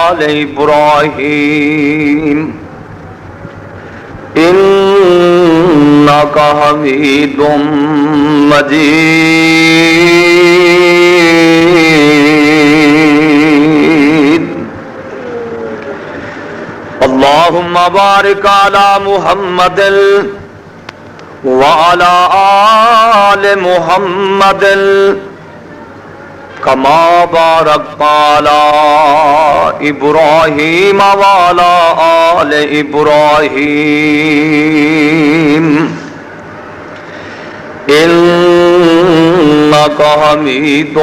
آل إبراهيم إنك حميد مجيد اللهم بارك على محمد وعلى آل محمد كما باركت على إبراهيم وعلى آل إبراهيم إنك حميد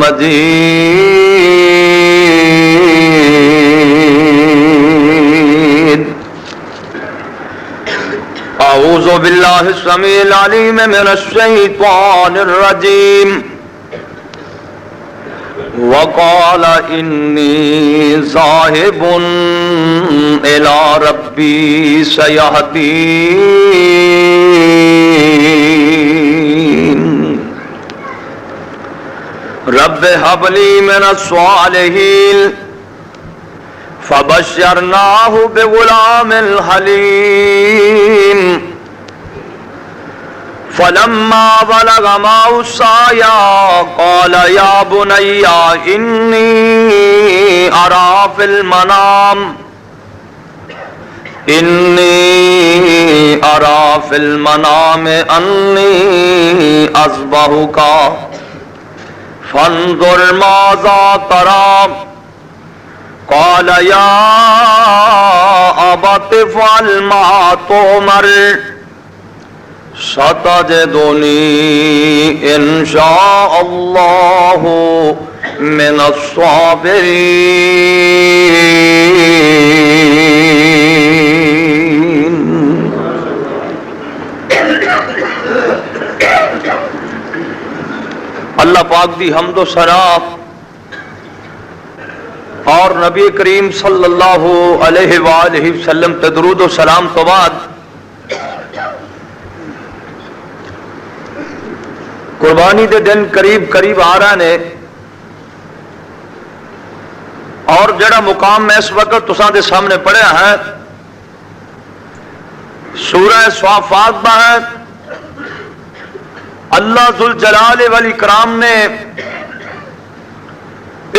مجيد أعوذ بالله السميع العليم من الشيطان الرجيم وقال إني ذاهب إلى ربي سيهدين رب هب لي من الصالحين فبشرناه بغلام حليم فلما بلغ معه السعي قال يا بني إني أرى في المنام أني أذبحك فانظر ماذا ترى قال يا أبت افعل ما تؤمر ستجدني إن شاء الله من الصابرين. اللہ پاک دی حمد و ثنا اور نبی کریم صلی اللہ علیہ وآلہ وسلم تے درود و سلام تو بعد قربانی دے دن قریب قریب آ رہے نے اور جڑا مقام میں اس وقت تساں دے سامنے پڑھیا ہے سورہ صافات دا ہے. اللہ ذوالجلال والاکرام نے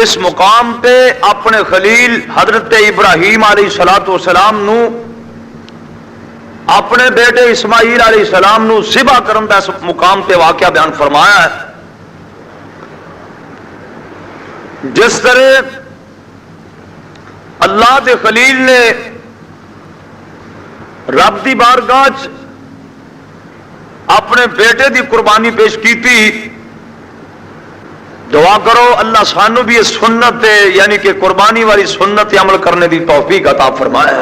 اس مقام پہ اپنے خلیل حضرت ابراہیم علیہ السلام نو اپنے بیٹے اسماعیل علیہ السلام نو ذبح کرن دا اس مقام تے واقعہ بیان فرمایا ہے. جس طرح اللہ دے خلیل نے رب دی بارگاہ وچ اپنے بیٹے دی قربانی پیش کی تھی، دعا کرو اللہ سانو بھی اس سنت یعنی کہ قربانی والی سنت عمل کرنے دی توفیق عطا فرمائے.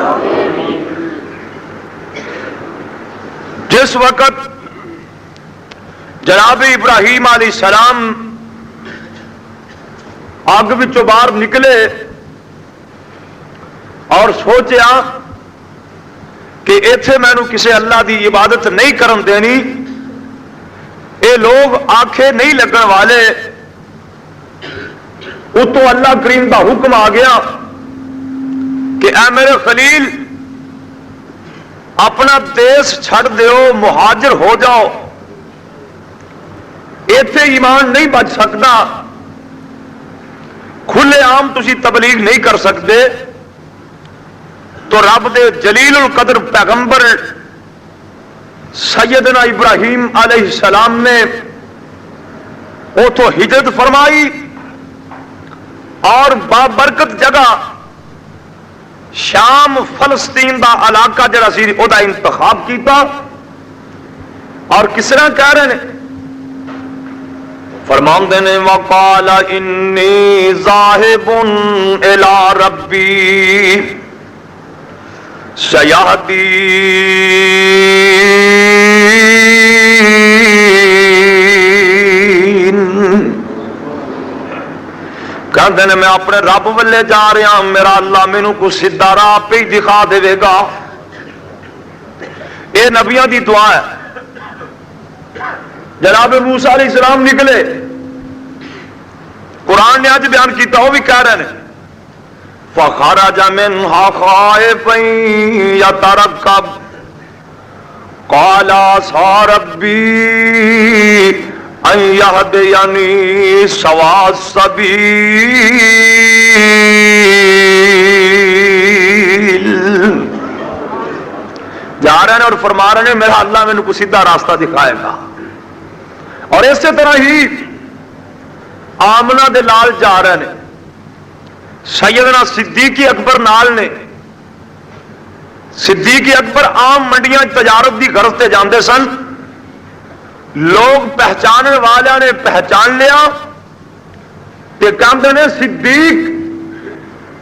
جس وقت جناب ابراہیم علیہ السلام آگ وچوں باہر نکلے اور سوچیا کہ ایتھے مینوں کسے اللہ دی عبادت نہیں کرن دینی، اے لوگ آنکھیں نہیں لگن والے. اتوں اللہ کریم دا حکم آ گیا کہ اے میرے خلیل اپنا دیس چھڑ دیو، مہاجر ہو جاؤ، ایتھے ایمان نہیں بچ سکتا، کھلے عام تسی تبلیغ نہیں کر سکتے. تو رب دے جلیل القدر پیغمبر سیدنا ابراہیم علیہ السلام نے اتوں ہجرت فرمائی اور بابرکت جگہ شام فلسطین دا علاقہ جڑا سی او دا انتخاب کیتا. اور کس طرح کہہ رہے ہیں فرماندے نے وقال انی ذاہب الی ربی سیہدین. کہندے نے میں اپنے رب والے جا رہا ہوں، میرا اللہ مینوں کو سیدھا راہ پہ ہی دکھا دے گا. اے نبیوں دی دعا ہے. جناب موسیٰ علیہ السلام نکلے، قرآن نے آج بیان کیتا وہ بھی کہہ رہے ہیں فخرج منها خائفا يترقب قال عسى ربي أن يهديني سواء السبيل. جا رہے ہیں اور فرما رہے ہیں میرا اللہ میں کو سیدھا راستہ دکھائے گا. اور اسی طرح ہی آمنہ دے لال جا رہے ہیں, سیدنا صدیق اکبر نال نے. صدیق اکبر عام منڈیاں تجارت دی غرض تے جاندے سن, لوگ پہچاننے والے نے پہچان لیا تے کہندے نے صدیق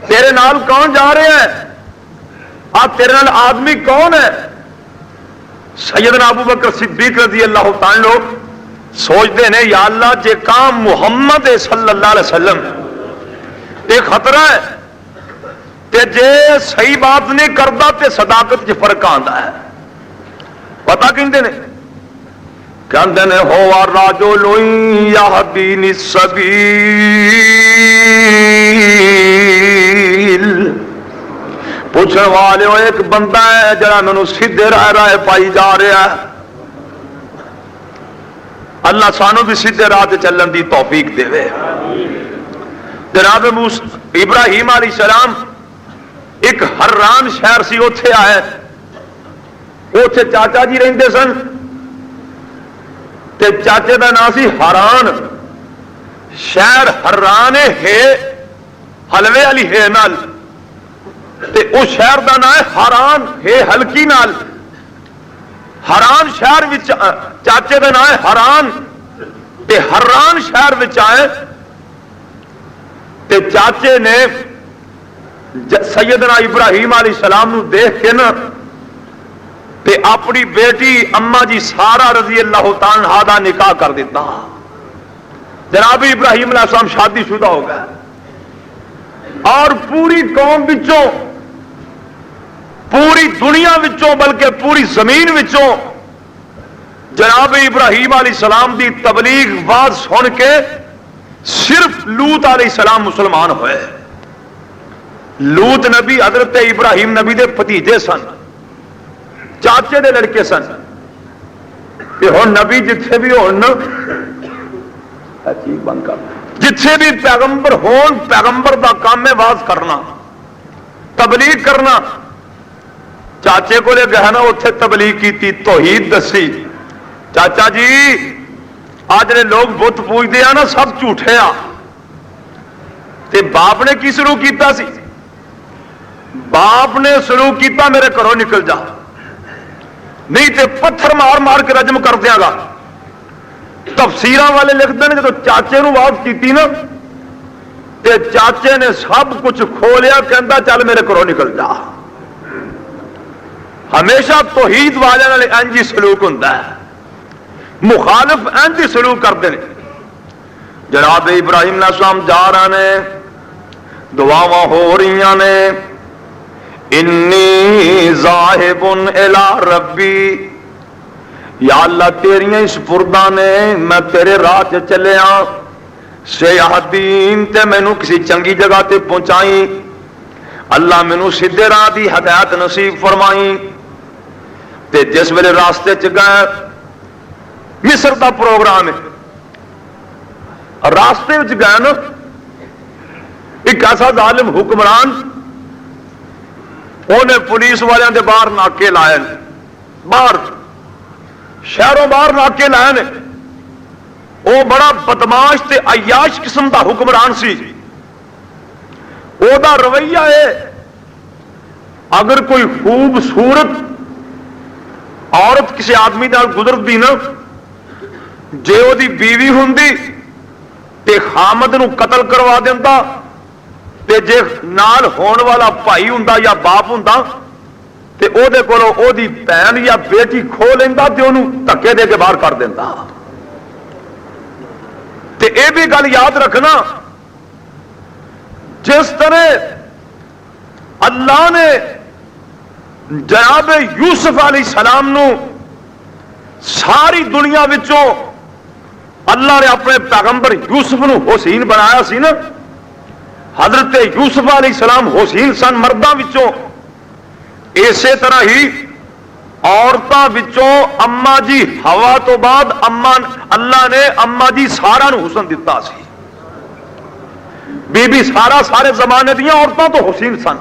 تیرے نال کون جا رہے ہیں, تیرے نال آدمی کون ہے؟ سیدنا ابو بکر صدیق رضی اللہ تعالی عنہ سوچتے ہیں یا اللہ جے کام محمد صلی اللہ علیہ وسلم ایک خطرہ ہے تے جے صحیح بات نہیں کرتا تے صداقت چ فرق آندا ہے. پتہ کہندے نے ہوا راجل یہدینی السبیل, پوچھنے والے ایک بندہ ہے جڑا مینوں سیدھے راہ پائی جا رہا ہے. اللہ سانو بھی سیدھے راہ تے چلن دی توفیق دے. جناب ابراہیم علیہ السلام ایک حران شہر سی, اوتھے آئے, اوتھے چاچا جی رہندے سن تے چاچے دا نام سی حران. شہر حران ہے حلوے والی ہے نال, تے اس شہر دا نام ہے حران ہے ہلکی نال. حران شہر وچ چاچے دا نام ہے حران, تے حران شہر وچ آئے تے چاچے نے سیدنا ابراہیم علیہ السلام نو دیکھ کے نا تے اپنی بیٹی اما جی سارا رضی اللہ تعالی عنہا دا نکاح کر دیتا. جناب ابراہیم علیہ السلام شادی شدہ ہو گئے اور پوری قوم وچوں, پوری دنیا وچوں, بلکہ پوری زمین وچوں جناب ابراہیم علیہ السلام دی تبلیغ بات سن کے صرف لوط علیہ السلام مسلمان ہوئے. لوط نبی حضرت ابراہیم نبی دے بھتیجے سن, چاچے دے لڑکے سن. کہ ہن نبی جتھے بھی ہون, جتھے بھی پیغمبر ہون, پیغمبر دا کام ہے واز کرنا, تبلیغ کرنا. چاچے کو لے گیا نا اتنے تبلیغ کی توحید دسی. چاچا جی آج نے لوگ بت پوجتے ہیں نا سب جھوٹے آ. تے باپ نے کی شروع کیتا سی؟ باپ نے شروع کیتا میرے گھروں نکل جا, نہیں تے پتھر مار مار کے رجم کر دیا گا. تفسیراں والے لکھتے ہیں جب چاچے نو بات کی نا تے چاچے نے سب کچھ کھولیا, کہندا چل میرے گھروں نکل جا. ہمیشہ توحید والے نال انج ہی سلوک ہوندا ہے, مخالف انج ہی سلوک کرتے ہیں. جناب ابراہیم علیہ السلام جا رہے ہیں, دعاواں ہو رہی نے, انی ذاہب الی ربی, یا اللہ تیریاں اس پردہ نے میں تیرے راہ تے چلیا, سیہدین تے مینوں کسی چنگی جگہ تے پہنچائی, اللہ مینوں سیدھے راہ دی ہدایت نصیب فرمائی. تے جس ویلے راستے چ گئے, مصر دا پروگرام ہے, راستے وچ گئے نا ایک ایسا ظالم حکمران, انہیں پولیس والوں دے باہر ناکے لائے, باہر شہروں باہر ناکے لائے نے. وہ بڑا بدماش تے عیاش قسم دا حکمران سی. وہ دا رویہ ہے اگر کوئی خوبصورت عورت کسی آدمی نال گزرتی نا, جے وہ دی بیوی ہوندی تے خامد نو قتل کروا دینا, تے جے نال ہون والا بھائی ہوندا یا باپ ہوندا تے او دے کولوں او دی بہن یا بیٹی کھو لیندا تے اونوں دھکے دے کے باہر کر دیندا. تے اے بھی گل یاد رکھنا, جس طرح اللہ نے جناب یوسف علیہ السلام نو ساری دنیا وچوں اللہ نے اپنے پیغمبر یوسف نو حسین بنایا سی نا, حضرت یوسف علیہ السلام حسین سن مرداں وچوں، اسی طرح ہی عورتاں وچوں اما جی ہوا تو بعد اللہ نے اما جی سارا نو حسن دتا سی. بی بی سارا سارے زمانے دیا عورتوں تو حسین سن.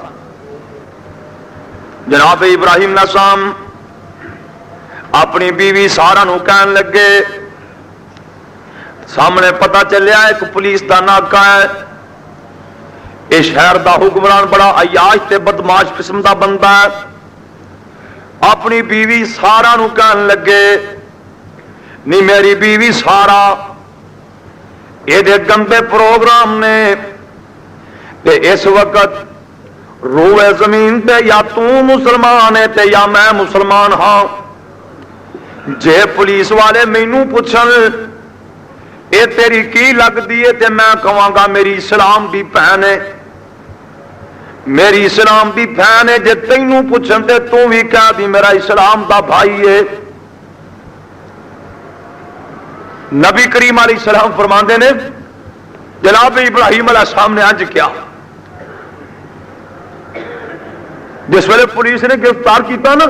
جناب ابراہیم علیہ السلام اپنی بیوی سارا نو کہن لگے، سامنے پتہ چلیا ایک پولیس دا ناکا ہے، یہ شہر دا حکمران بڑا عیاش تے بدماش قسم دا بندہ ہے. اپنی بیوی سارا نو کہن لگے، نہیں میری بیوی سارا یہ گندے پروگرام نے تے اس وقت روئے زمین تے یا تو مسلمان ہے تے یا میں مسلمان ہاں. جے پولیس والے مینوں پوچھن اے تیری کی لگ دی ہے تے میں کہاں گا میری اسلام دی بہن ہے، میری اسلام دی بہن ہے. جے تینوں پوچھن تے تو بھی کہہ دی میرا اسلام دا بھائی ہے. نبی کریم علیہ السلام فرماندے نے جناب ابراہیم علیہ السلام نے انج کیا، جس ویلے پولیس نے گرفتار کیتا نا،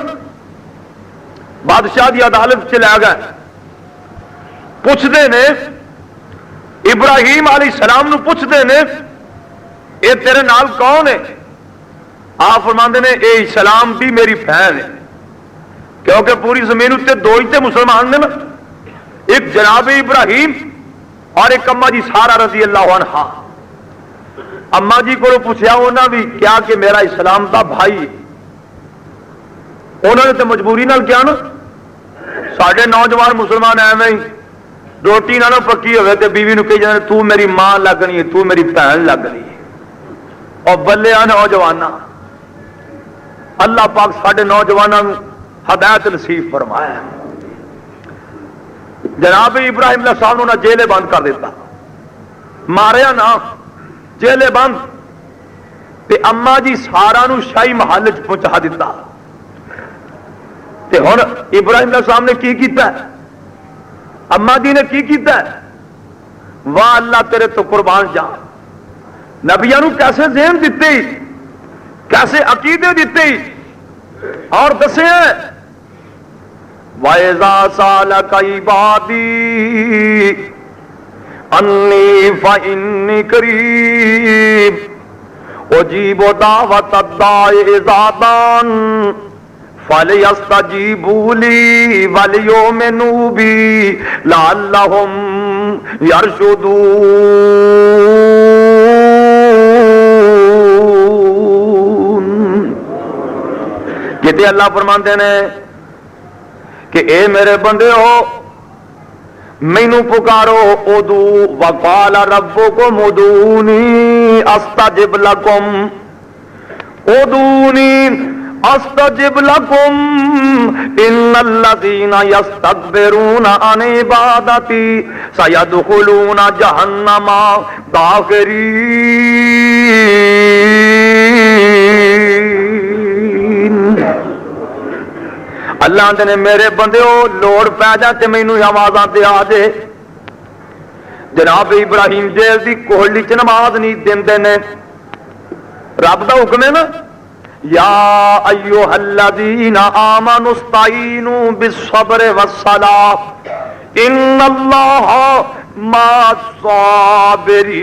بادشاہ دی عدالت چ لے گئے، پوچھتے نے ابراہیم علیہ السلام نو پوچھتے نے اے تیرے نال کون ہے؟ آپ فرماندے نے اے اسلام دی میری بہن ہے، کیونکہ پوری زمین اتنے دو ہی تے مسلمان نے نا، ایک جناب ابراہیم اور ایک اما جی سارا رضی اللہ عنہ. اما جی کو پوچھا انہوں بھی کیا کہ میرا اسلام دا بھائی، انہوں نے تو مجبوری نال کیا نا. ساڈے نوجوان مسلمان ایویں ہی روٹی نہ پکی ہوئے تے بیوی نو کہی جاندے تو میری ماں لگنی ہے، تو میری بہن لگنی ہے. اور بلیا نوجوان، اللہ پاک ساڈے نوجوانوں ہدایت نصیب فرمایا. جناب ابراہیم علیہ السلام نے جیلے بند کر دیتا، ماریا نہ، جیلے بند. تے اما جی سارا نو شاہی محل چ پہنچا دیتا. تے ہن ابراہیم علیہ السلام نے کی کیتا ہے؟ اما جی نے کی کیتا ہے؟ واہ اللہ تیرے تو قربان جا. نبیاں نو کیسے ذہن دیتے، کیسے عقیدے دیتے، اور دسے وَإِذَا سَأَلَكَ عِبَادِي أَنِّي فَإِنِّي قَرِيبٌ أُجِيبُ دَعْوَةَ الدَّاعِ إِذَا دَعَانِ فَلْيَسْتَجِيبُوا لِي وَلْيُؤْمِنُوا بِي لَعَلَّهُمْ يَرْشُدُونَ. کہتے اللہ فرماندے نے کہ اے میرے بندے ہو مینوں پکارو. ادعو وقال ربکم ادعونی استجب لکم، ادعونی استجب لکم ان الذین یستکبرون عن عبادتی سیدخلون جہنم داخرین. اللہ نے میرے بندے ہو لوڑ پی جا تے مینوں آوازاں تے آ جے. جناب ابراہیم جیل دی کوہلی چ نماز نہیں دیندے نے، رب دا حکم ہے نا یا ایھا الذین آمنوا استعینوا بالصبر والصلاۃ ان اللہ مع الصابرین.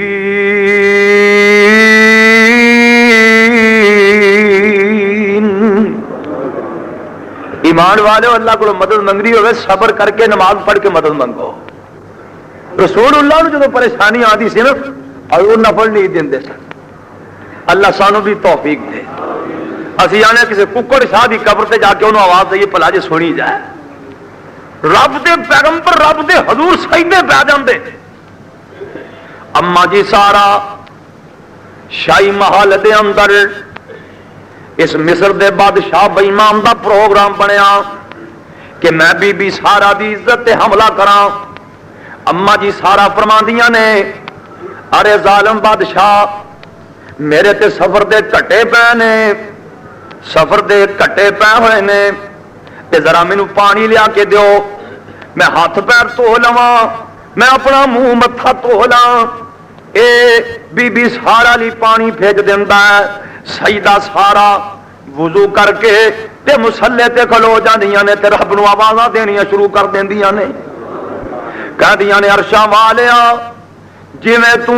ایمان والے اللہ کو مدد منگنی ہوئے صبر کر کے نماز پڑھ کے مدد منگو. رسول اللہ نے جب پریشانی آتی سی نا اور وہ نفل نہیں دے سن. اللہ سانو بھی توفیق دے. اسی آنے کسی ککڑ شاہ کی قبر تے جا کے انہوں آواز دئیے پلا جے سنی جائے. رب دے پیغمبر رب دے حضور سجدے پہ جاندے. اما جی سارا شاہی محل دے اندر اس مصر دے بادشاہ بے ایمان دا پروگرام بنیا کہ میں بی بی سارا دی عزت تے حملہ کراں. اما جی سارا فرماندیاں نے ارے ظالم بادشاہ میرے تے سفر دے کٹے پے نے، سفر دے کٹے پے ہوئے نے تے ذرا مینوں پانی لیا کے دیو، میں ہاتھ پیر دھو لواں، میں اپنا منہ متھا دھو لاں. اے بی بی سارا لی پانی بھیج دینا ہے، سیدہ سارا وضو کر کے تے مسلے تے کھلو جاندیاں نے تے رب نو آوازاں دینیاں شروع کر دیندیاں نے، کہدیاں نے عرشاں والیا جویں تو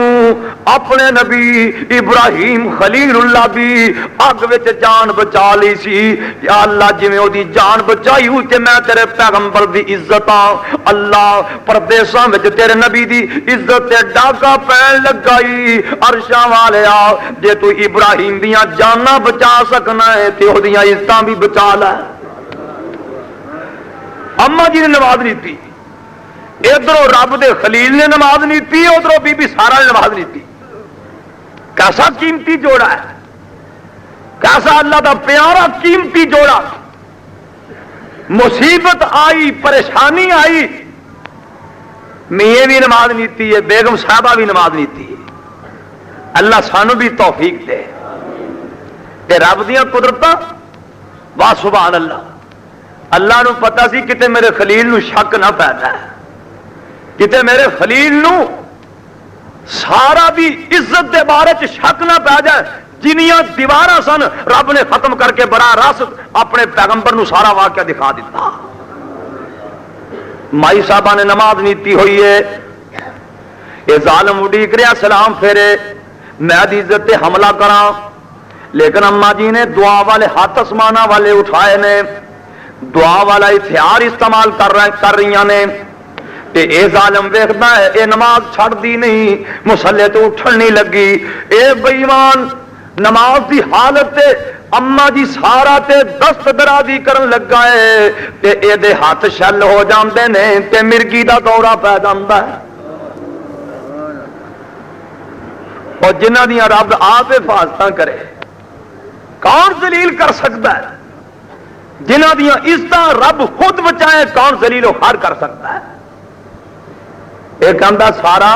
اپنے نبی ابراہیم خلیل اللہ بھی اگ وچ جان بچا لی سی، یا اللہ جویں او دی جان بچائی ہوئی تے میں تیرے پیغمبر دی عزت اللہ پردیساں وچ تیرے نبی دی عزت تے ڈاکا پین لگائی، عرشاں والیا جے تو ابراہیم دیاں جاناں بچا سکنا ہے تے او دیاں عزتاں بھی بچا لے۔ اما جی نے نماز نہیں پی، ادھروں رب دے خلیل نے نماز نہیں پی، ادھروں بی بی سارا نے نماز نہیں پی۔ کیسا قیمتی جوڑا ہے، کیسا اللہ دا پیارا قیمتی جوڑا۔ مصیبت آئی، پریشانی آئی، میاں بھی نماز نہیں پی ہے، بیگم صاحبہ بھی نماز نہیں پی ہے۔ اللہ سانو بھی توفیق دے تے رب دیاں قدرتاں واہ سبحان اللہ۔ اللہ نو پتا سی کتے میرے خلیل نو شک نہ پیدا ہے، کتے میرے خلیل نو سارا دی عزت دے بارے چ شک نہ پی جائے، جنیاں دیواراں سن رب نے ختم کر کے براہ راست اپنے پیغمبر نو سارا واقعہ دکھا دیتا۔ مائی صاحبہ نے نماز نیتی ہوئی ہے، اے ظالم اڈیک رہا سلام پھیرے میں دی عزت تے حملہ کراں، لیکن اما جی نے دعا والے ہاتھ آسمانہ والے اٹھائے نے، دعا والا ہتھیار استعمال کر رہی نے تے اے ظالم ویکھدا ہے اے نماز چھڑ دی نہیں، مصلے تو اٹھن نہیں لگی، اے بے ایمان نماز دی حالت تے اما جی سارا تے دست درازی کرن لگا ہے تے اے دے ہاتھ شل ہو جاندے نے تے مرگی دا دورہ پی جاندا ہے۔ اور جنہ دیاں رب آپ حفاظتاں کرے کون ذلیل کر سکتا ہے، جنہ دیاں عزتاں رب خود بچائے کون ذلیل و خوار کر سکتا ہے۔ ایک آندا سارا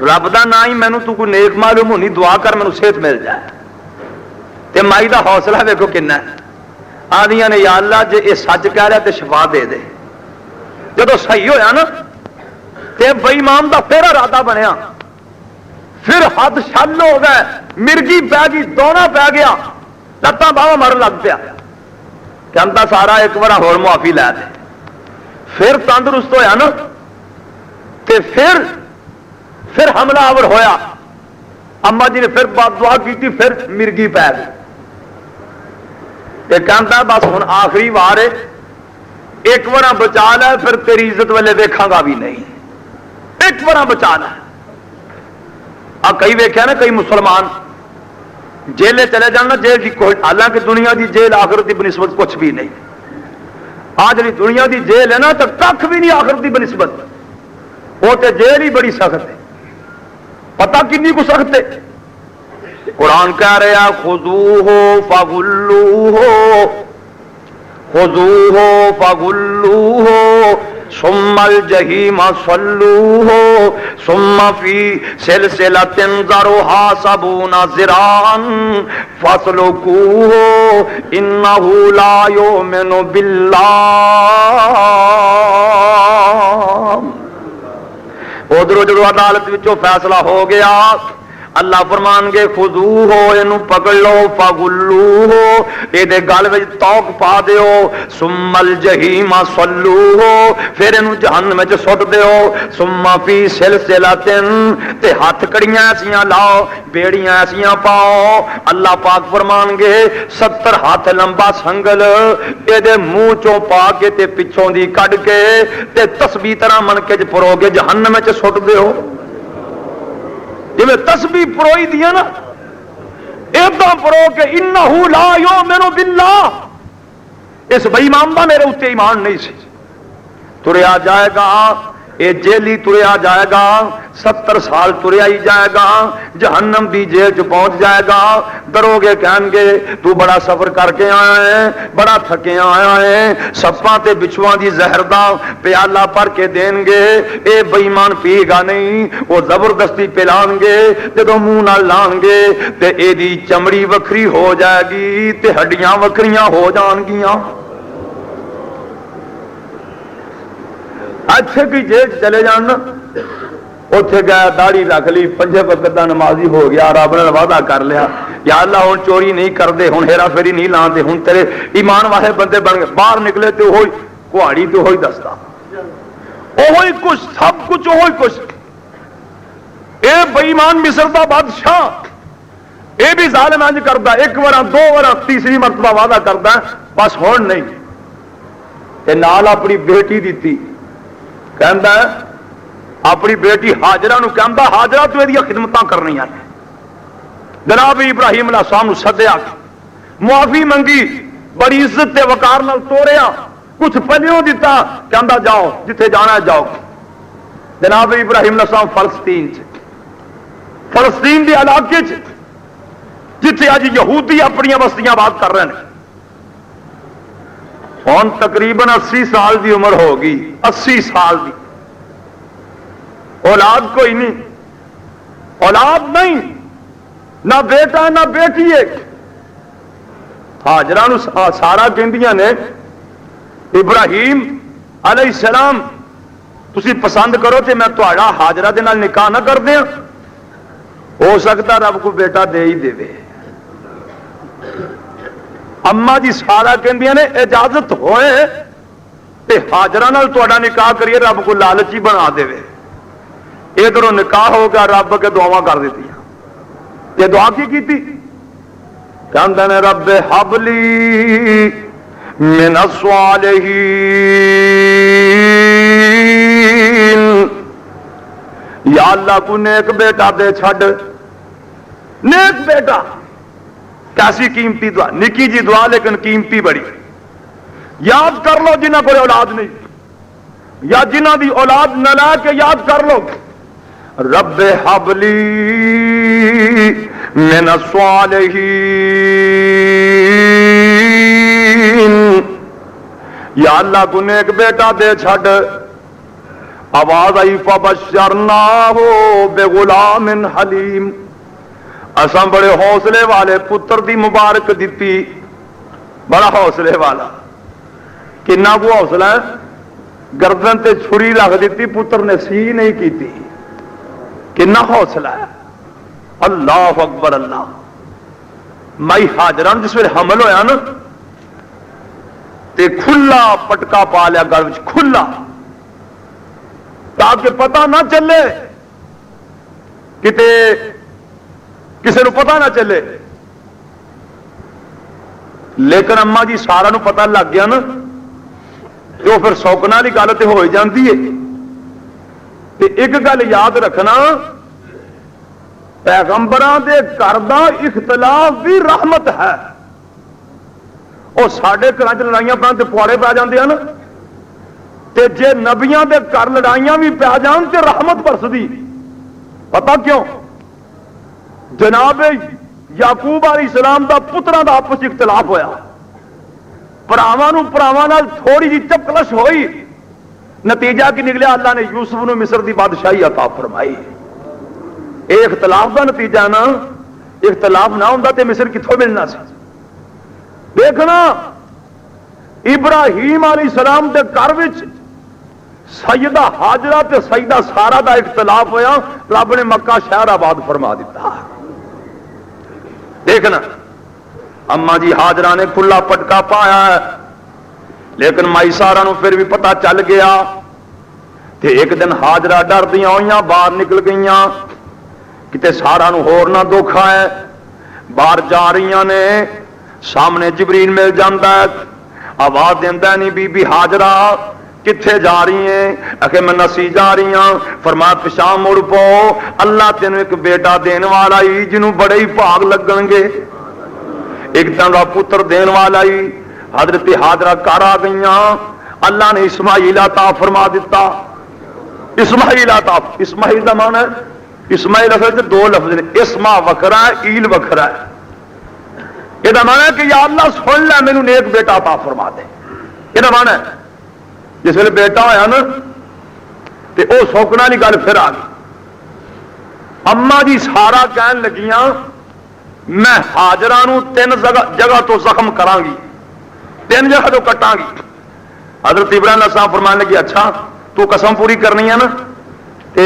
رب دا نا ہی مینوں تو کوئی نیک معلوم ہونی، دعا کر مینوں صحت مل جائے، تے مائی دا حوصلہ ویکھو کنا ہے، آدیاں نے یا اللہ جے اے سچ کہہ رہا تے شفا دے دے۔ جدو صحیح ہویا نا تے بے ایمان دا پھر ارادہ بنیا، پھر حد شل ہو گئے، مرگی پی گئی، دونا پی گیا، لتاں باہاں مر لگ پیا، کہندا سارا ایک بار ہور معافی لے دے، پھر تندرست ہویا نا تے پھر حملہ آور ہویا، اما جی نے پھر دعا کی، پھر مرگی پی گئی، تے کہندا بس ہن آخری وار ہے، ایک بار بچا لے پھر تیری عزت والے دیکھاں گا بھی نہیں، ایک بار بچا لے۔ کئی ویکھیا نا کئی مسلمان جیل چلے جانا، جیل کی حالانکہ دنیا دی جیل آخرت دی بنسبت کچھ بھی نہیں، آج جی دنیا دی جیل ہے نا تو کھ بھی نہیں آخرت دی بنسبت، وہ تے جیل ہی بڑی سخت ہے، پتہ کنی کو سخت ہے۔ قرآن کہہ رہے ہیں خذوہ فغلوہ، خذوہ فغلوہ ثم الجحیم صلوہ ثم فی سلسلۃ ذرعها 70 ذراعا فاسلکوہ انہ لا یؤمن باللہ۔ ادھر جدو عدالت وچوں فیصلہ ہو گیا، اللہ فرمان گے خذوہ اینو پکڑ لو، فغلوہ ایدے گل وچ توق پا دیو، ثم الجحیم صلوہ پھر اینو جہنم وچ سٹ دیو، ثم فی سلسلۃ تے ہاتھ کڑیاں ایسیاں لاؤ، بیڑیاں ایسیاں پاؤ، اللہ پاک فرمان گے 70 ہاتھ لمبا سنگل ایدے منہ چوں پا کے تے پچھوں دی کڈ کے تے تسبیح طرح منکے چ پرو کے جہنم وچ سٹ دیو۔ جی میں تسبیح پروئی دیا نا ایدہ پرو کہ انہو لا یؤمن باللہ، اس بے ایمان دا میرے اتے ایمان نہیں سی، تریا جائے گا، اے جیلی تریا جائے گا، 70 سال تریا ہی جائے گا، جہنم دی جیل چ پہنچ جائے گا، دروگے کہیں گے تو بڑا سفر کر کے آیا ہے، بڑا تھکے آیا ہے، سپاں تے بچھواں دی زہر دا پیالہ پر کے دیں گے، اے بے ایمان پی گا نہیں، وہ زبردستی پلان گے، جدو منہ نہ لان گے تے اے دی چمڑی وکھری ہو جائے گی تے ہڈیاں وکھریاں ہو جان گیاں۔ اچھے کی جیل چلے جانا اتنے گیا داڑھی رکھ لی 5 وقت کا نمازی ہو گیا رب نے وعدہ کر لیا یا اللہ ہوں چوری نہیں کرتے ہوں ہیرا پھیری نہیں لاتے ہوں تیرے ایمان والے بندے بن گئے باہر نکلے تو وہی کہاڑی تو وہی دستا وہی کچھ سب کچھ وہی کچھ اے بے ایمان مصر دا بادشاہ اے بھی ظالم انج کرتا ایک بار 2 بار تیسری مرتبہ وعدہ کرتا بس ہون نہیں تے نال اپنی بیٹی دیتی کہندا ہے اپنی بیٹی ہاجرہ نو کہندا ہاجرہ تو یہ خدمتاں کرنی ہیں جناب ابراہیم علیہ السلام سدیا معافی منگی بڑی عزت تے وقار نال توڑیا کچھ پلیوں دیتا کہندا جاؤ جتھے جانا ہے جاؤ جناب ابراہیم علیہ السلام فلسطین کے علاقے جتھے اج یہودی اپنی بستیاں بات کر رہے ہیں ہوں تقریباً 80 سال کی عمر ہوگی 80 سال کی اولاد کوئی نہیں اولاد نہیں نہ بیٹا نہ بیٹی ہے ہاجرہ نو سارا کہندیاں نے ابراہیم علیہ السلام تسی پسند کرو تے میں تہاڈا ہاجرہ دے نال نکاح نہ کر دیاں ہو سکتا رب کو بیٹا دے ہی دے اما جی سارا کہندیاں نے اجازت ہوئے تے ہاجرہ نال تہاڈا نکاح کریے رب کو لالچی بنا دے ادھروں نکاح ہو گیا رب کے دعا کر دیتی یہ دعا کی تھی کہندے نے رب حبلی من الصالحین یا اللہ کو نیک بیٹا دے چھڑ نیک بیٹا کیسی قیمتی دعا نکی جی دعا لیکن قیمتی بڑی یاد کر لو جنہ کو اولاد نہیں یا جنہ دی اولاد نہ لا کے یاد کر لو رب حبلی من الصالحین یا اللہ کو نیک بیٹا دے چھڑ آواز آئی فبشرناہ بغلام حلیم اساں بڑے حوصلے والے پتر دی مبارک دیتی بڑا حوصلے والا کنا کو حوصلہ ہے گردن تے چھری رکھ دیتی پتر نے سی نہیں کیتی کنا حوصلہ ہے اللہ اکبر اللہ مائی ہاجران جس ویلے حمل ہویا نا تے کھلا پٹکا پا لیا گل وچ کھلا تاکہ پتہ نہ چلے کتے کسی نو پتہ نہ چلے لیکن اما جی سارا نو پتہ لگ گیا نا جو پھر سوکنا والی گل تے ہو جاندی ہے تے ایک گل یاد رکھنا پیغمبراں دے گھر دا اختلاف بھی رحمت ہے اور ساڈے گھراں چ لڑائیاں پہ پواڑے پی جاندے ہیں نا تے جے نبیاں دے گھر لڑائیاں بھی پی جان تے رحمت برسدی پتہ کیوں جناب یعقوب علیہ السلام دا پتراں دا آپس اختلاف ہویا پراواں نال تھوڑی جی چپکلش ہوئی نتیجہ کی نکلیا اللہ نے یوسف نو مصر دی بادشاہی عطا فرمائی اے اختلاف دا نتیجہ نا اختلاف نہ ہوندا تے مصر کتھوں ملنا سی دیکھنا ابراہیم علیہ السلام دے گھر وچ سیدہ ہاجرہ تے سیدہ سارہ دا اختلاف ہویا رب نے مکہ شہر آباد فرما دیتا دیکھنا اما جی ہاجرہ نے کھلا پٹکا پایا ہے لیکن مائی سارا نو پھر بھی پتہ چل گیا تے ایک دن ہاجرہ ڈر دیاں ہوئیاں باہر نکل گئیاں کتے سارا نو ہور نہ دھوکھا ہے باہر جا رہیاں نے سامنے جبریل مل جاندہ ہے آواز دیندا نہیں بی بی ہاجرہ کتھے جا رہی ہیں اکھے میں نسی جا رہی ہوں فرمایا پیشاں مڑ پو اللہ تینوں ایک بیٹا دین والا ہی جنوں بڑے ہی بھاگ لگن گے ایک دن کا پتر دین والا ہی حضرت ہاجرہ گھر آ گئیاں اللہ نے اسماعیل عطا فرما دیتا اسماعیل عطا اسماعیل دا معنی ہے اسماعیل اصل سے 2 لفظ نے اسما وکھرا ہے ایل وکھرا ہے یہ معنی ہے کہ یا اللہ سن لے مینوں نیک بیٹا عطا فرما دے یہ معنی ہے جس ویلے بیٹا ہویا نا تے او سوکنا والی گل پھر آ گئی اما جی سارا کہن لگیاں میں ہاجرہ نو 3 جگہ تو زخم کراں گی 3 جگہ تو کٹاں گی حضرت ابراہیم علیہ السلام فرمان لگی اچھا تو قسم پوری کرنی ہے نا تے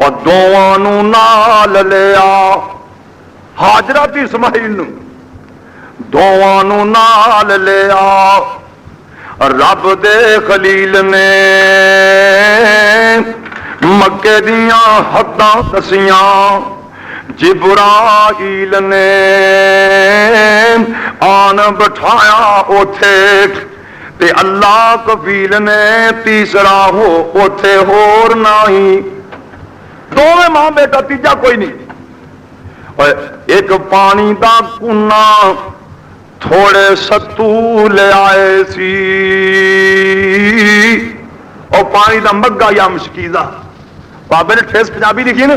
اور دوواں نوں نال لیا، ہاجرہ تے اسماعیل نوں دوواں نوں نال لیا۔ رب دے خلیل نے مکے دیاں حداں دسیاں، جبرائیل نے آن بٹھایا اوتھے، تے اللہ کفیل نے تیسرا ہو اوتھے ہور نہیں، دوویں ماں بیٹا، تیجا کوئی نہیں۔ ایک پانی دا کنا تھوڑے ستو لے آئے سی، اور پانی دا مگا یا مشکیزہ، بابے نے ٹھیس پنجابی لکھی نا،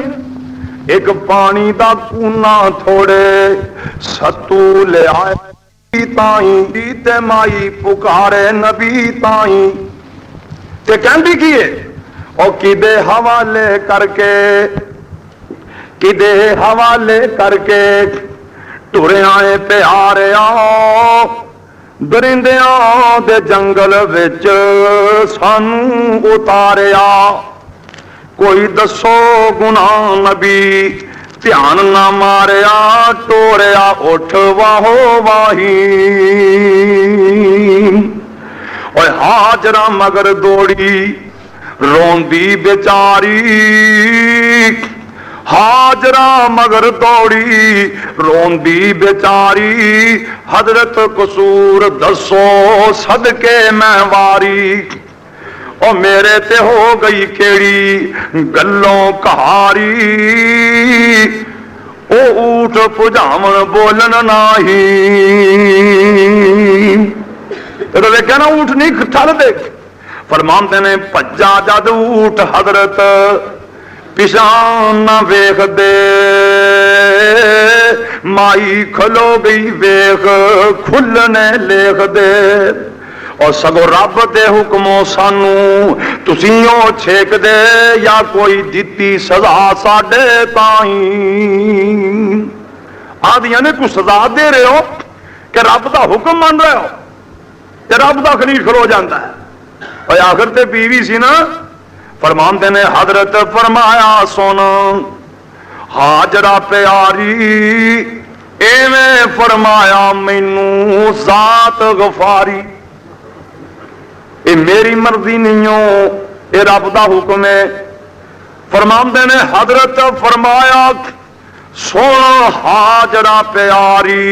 ایک پانی دا کنا تھوڑے ستو لے آئے تائیں، تے مائی پکارے نبی تائیں، تے کہندی کیے او کدے حوالے کر کے، کدے حوالے کر کے ٹرے آئے پیارے آؤ، درندیاں دے جنگل وچ سانوں اتاریا، کوئی دسو گناہ نبی دھیان نہ ماریا، ٹوریا اٹھ واہو واہی، اور ہاجرہ مگر دوڑی روندی بیچاری، ہاجرہ مگر دوڑی روندی بیچاری، حضرت قصور دسو صدقے میں واری، او میرے تے ہو گئی کیڑی گلوں کہاری، او اونٹ پجامن بولن نہیں، تو دیکھا نا اونٹ نہیں ٹھل دے، فرماندے نے پجا جد اونٹ حضرت پشان نہ ویخ دے، مائی کھلو گئی ویخ کھلنے لیخ دے، اور سگو رب دے حکموں سانو تسیوں چھیک دے، یا کوئی دتی سزا ساڈے تائیں، آدھیاں نے کچھ سزا دے رہے ہو کہ رب دا حکم مان رہے ہو، کہ رب دا خلیل کھلو جاندہ ہے، اور آخر تے بیوی سی نا، فرماندے نے حضرت فرمایا سن ہاجرہ پیاری، ایویں فرمایا مینوں ذات غفاری، اے میری مرضی نہیں ہو، اے رب دا حکم ہے۔ فرماندے نے حضرت فرمایا سن ہاجرہ پیاری،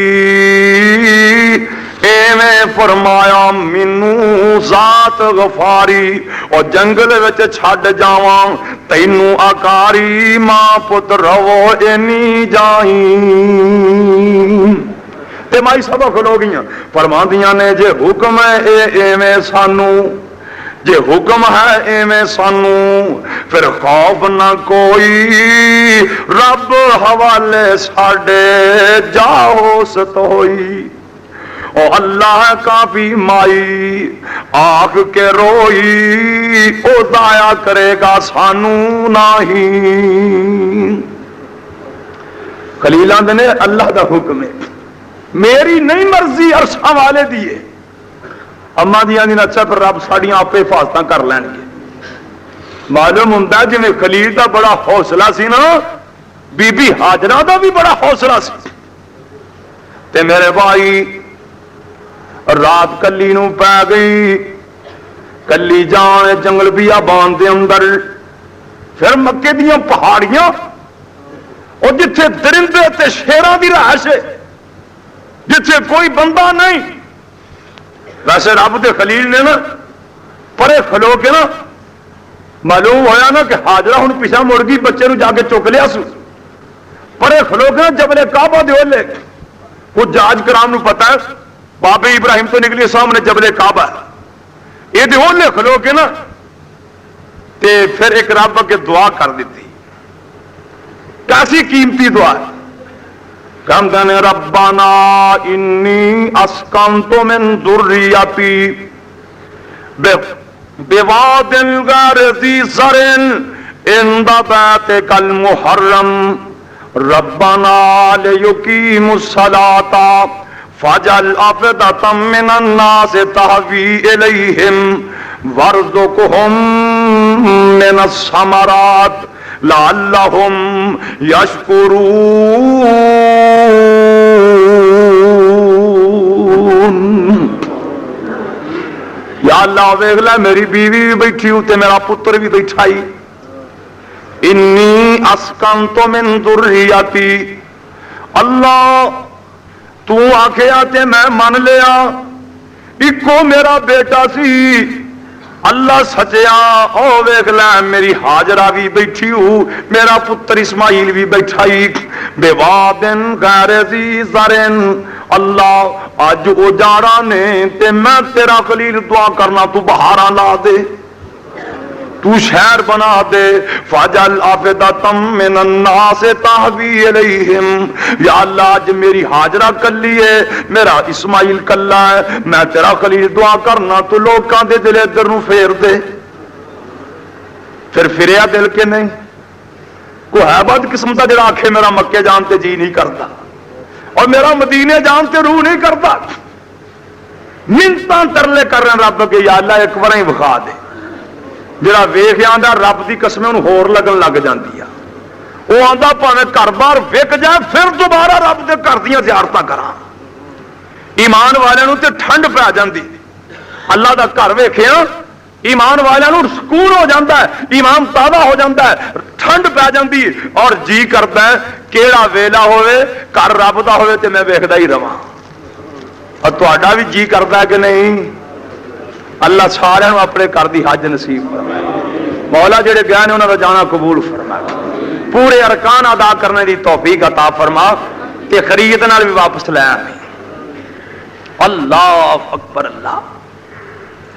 ایویں فرمایا مینوں ذات غفاری، اور جنگل وچ چھڈ جاواں تینوں آکاری، ماں پت رو اینی جائیں، تے مائی سبا کھلو گئیاں، فرماندیاں نے جے حکم ہے اے ایویں سانو، جے حکم ہے ایویں سانو، پھر خوف نہ کوئی، رب حوالے ساڈے جاؤ ستوئی، او اللہ کافی مائی آنکھ کے روئی، او ضائع کرے گا سانو نہیں۔ خلیلاں نے اللہ دا حکم ہے، میری نہیں مرضی، عرصہ والے دیے، اما دیاں دی اچھا پھر رب ساڑیاں آپ حفاظت کر لین گے۔ معلوم ہوتا ہے جی خلیل دا بڑا حوصلہ سی نا، بی بی ہاجرہ دا بھی بڑا حوصلہ سی، تے میرے بھائی رات کلی نو پی گئی، کلی جان جنگل بیابان دے اندر، پھر مکے دیاں پہاڑیاں، اور جتھے درندے تے شیراں دی رہائش ہے، جتھے کوئی بندہ نہیں، ویسے رب دے خلیل نے نا پرے کھلو کے نا، معلوم ہویا نا کہ ہاجرہ ہن پیچھا مڑ گئی، بچے نو جا کے چک لیا سو، پرے کھلو کے نا جبل کعبہ دے اولے، کچھ جاج کرام نو پتہ ہے بابے ابراہیم تو نکلی سامنے جبل کعبہ ہے، یہ دے اولے کھلو کے نا، تے پھر ایک رب کے دعا کر دیتی، کیسی قیمتی دعا ہے، کہتے ہیں ربنا انی اسکنت من ذریتی بواد غیر ذی زرع عند بیتک المحرم ربنا لیقیموا الصلاۃ فاجعل افئدة من الناس تهوی الیہم وارزقہم من الثمرات لعلہم یشکرون۔ یا اللہ ویکھ لے میری بیوی بھی بیٹھی تے میرا پتر بھی بیٹھا ہی۔ انی اسکنت من ذریتی، اللہ تو آکھیا تے میں من لیا، اکو میرا بیٹا سی، اللہ سچیا او ویکھ لے میری ہاجرہ بھی بیٹھی ہوں، میرا پتر اسماعیل بھی بیٹھا ہی، بے وادن غیر ذی زرن، اللہ اج اجاڑا نے تے میں تیرا خلیل دعا کرنا تو بہاراں لا دے، تو شہر بنا دے، فاجل افئدۃ من الناس تہوی الیہم، یا اللہ آج میری ہاجرہ کلی ہے، میرا اسماعیل کلا ہے، میں تیرا خلیل دعا کرنا تو لوکاں دے دل ادھر نو پھیر دے۔ پھر پھریا دل کے نہیں، کوئی ہے بد قسم دا جڑا آکھے میرا مکے جان تے جی نہیں کرتا اور میرا مدینے جان تے روح نہیں کرتا، منتاں ترلے کر رہے رب کے یا اللہ ایک بار ہی وکھا دے۔ جڑا ویخ آندا رب دی قسم انہوں ہور لگن لگ جاندی ہے، وہ آندا پاویں گھر بار وک جائے پھر دوبارہ رب دے گھر دیاں زیارتاں کراں۔ ایمان والے نوں تے ٹھنڈ پہ جاندی، اللہ دا گھر ویکھیا ایمان والے نوں سکون ہو جاتا ہے، ایمان تازہ ہو جاتا ہے، ٹھنڈ پہ جاندی اور جی کرتا ہے کیڑا ویلا ہوئے گھر رب دا ہوئے تے میں ویکھدا ہی رواں۔ اور تہاڈا بھی جی کرتا ہے کہ نہیں؟ اللہ سارے اپنے گھر دی حج نصیب فرمائے، مولا جڑے گئے نے انہاں دا جانا قبول فرمائے، پورے ارکان ادا کرنے دی توفیق عطا فرما تے خرید نال بھی واپس لے آئے۔ اللہ اکبر اللہ۔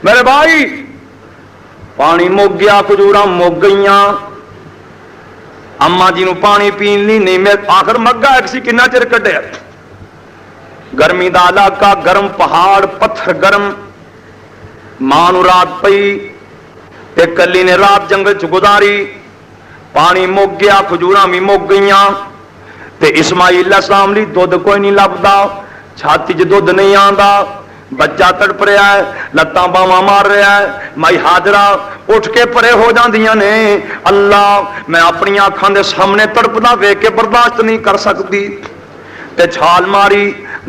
میرے بھائی پانی مک گیا، کھجوراں مک گئیاں، اما جی نو پانی پین لی نہیں، میں آخر مگا ایک سی کنا چر کڈیا، گرمی دا علاقہ گرم، پہاڑ پتھر گرم، ماں نو رات پئی تے کلی نے رات جنگل چ گزاری، پانی مک گیا، کھجوراں بھی مک گئیاں تے اسماعیل علیہ السلام لی دودھ کوئی نہیں لبدا، چھاتی چ دودھ نہیں آندا، بچہ تڑپ رہا ہے، لتاں باواں مار رہا ہے، مائی ہاجرہ اٹھ کے پرے ہو جاندیاں نے، اللہ میں اپنی آنکھاں دے سامنے تڑپدا ویکھ کے برداشت نہیں کر سکتی، تے چھال ماری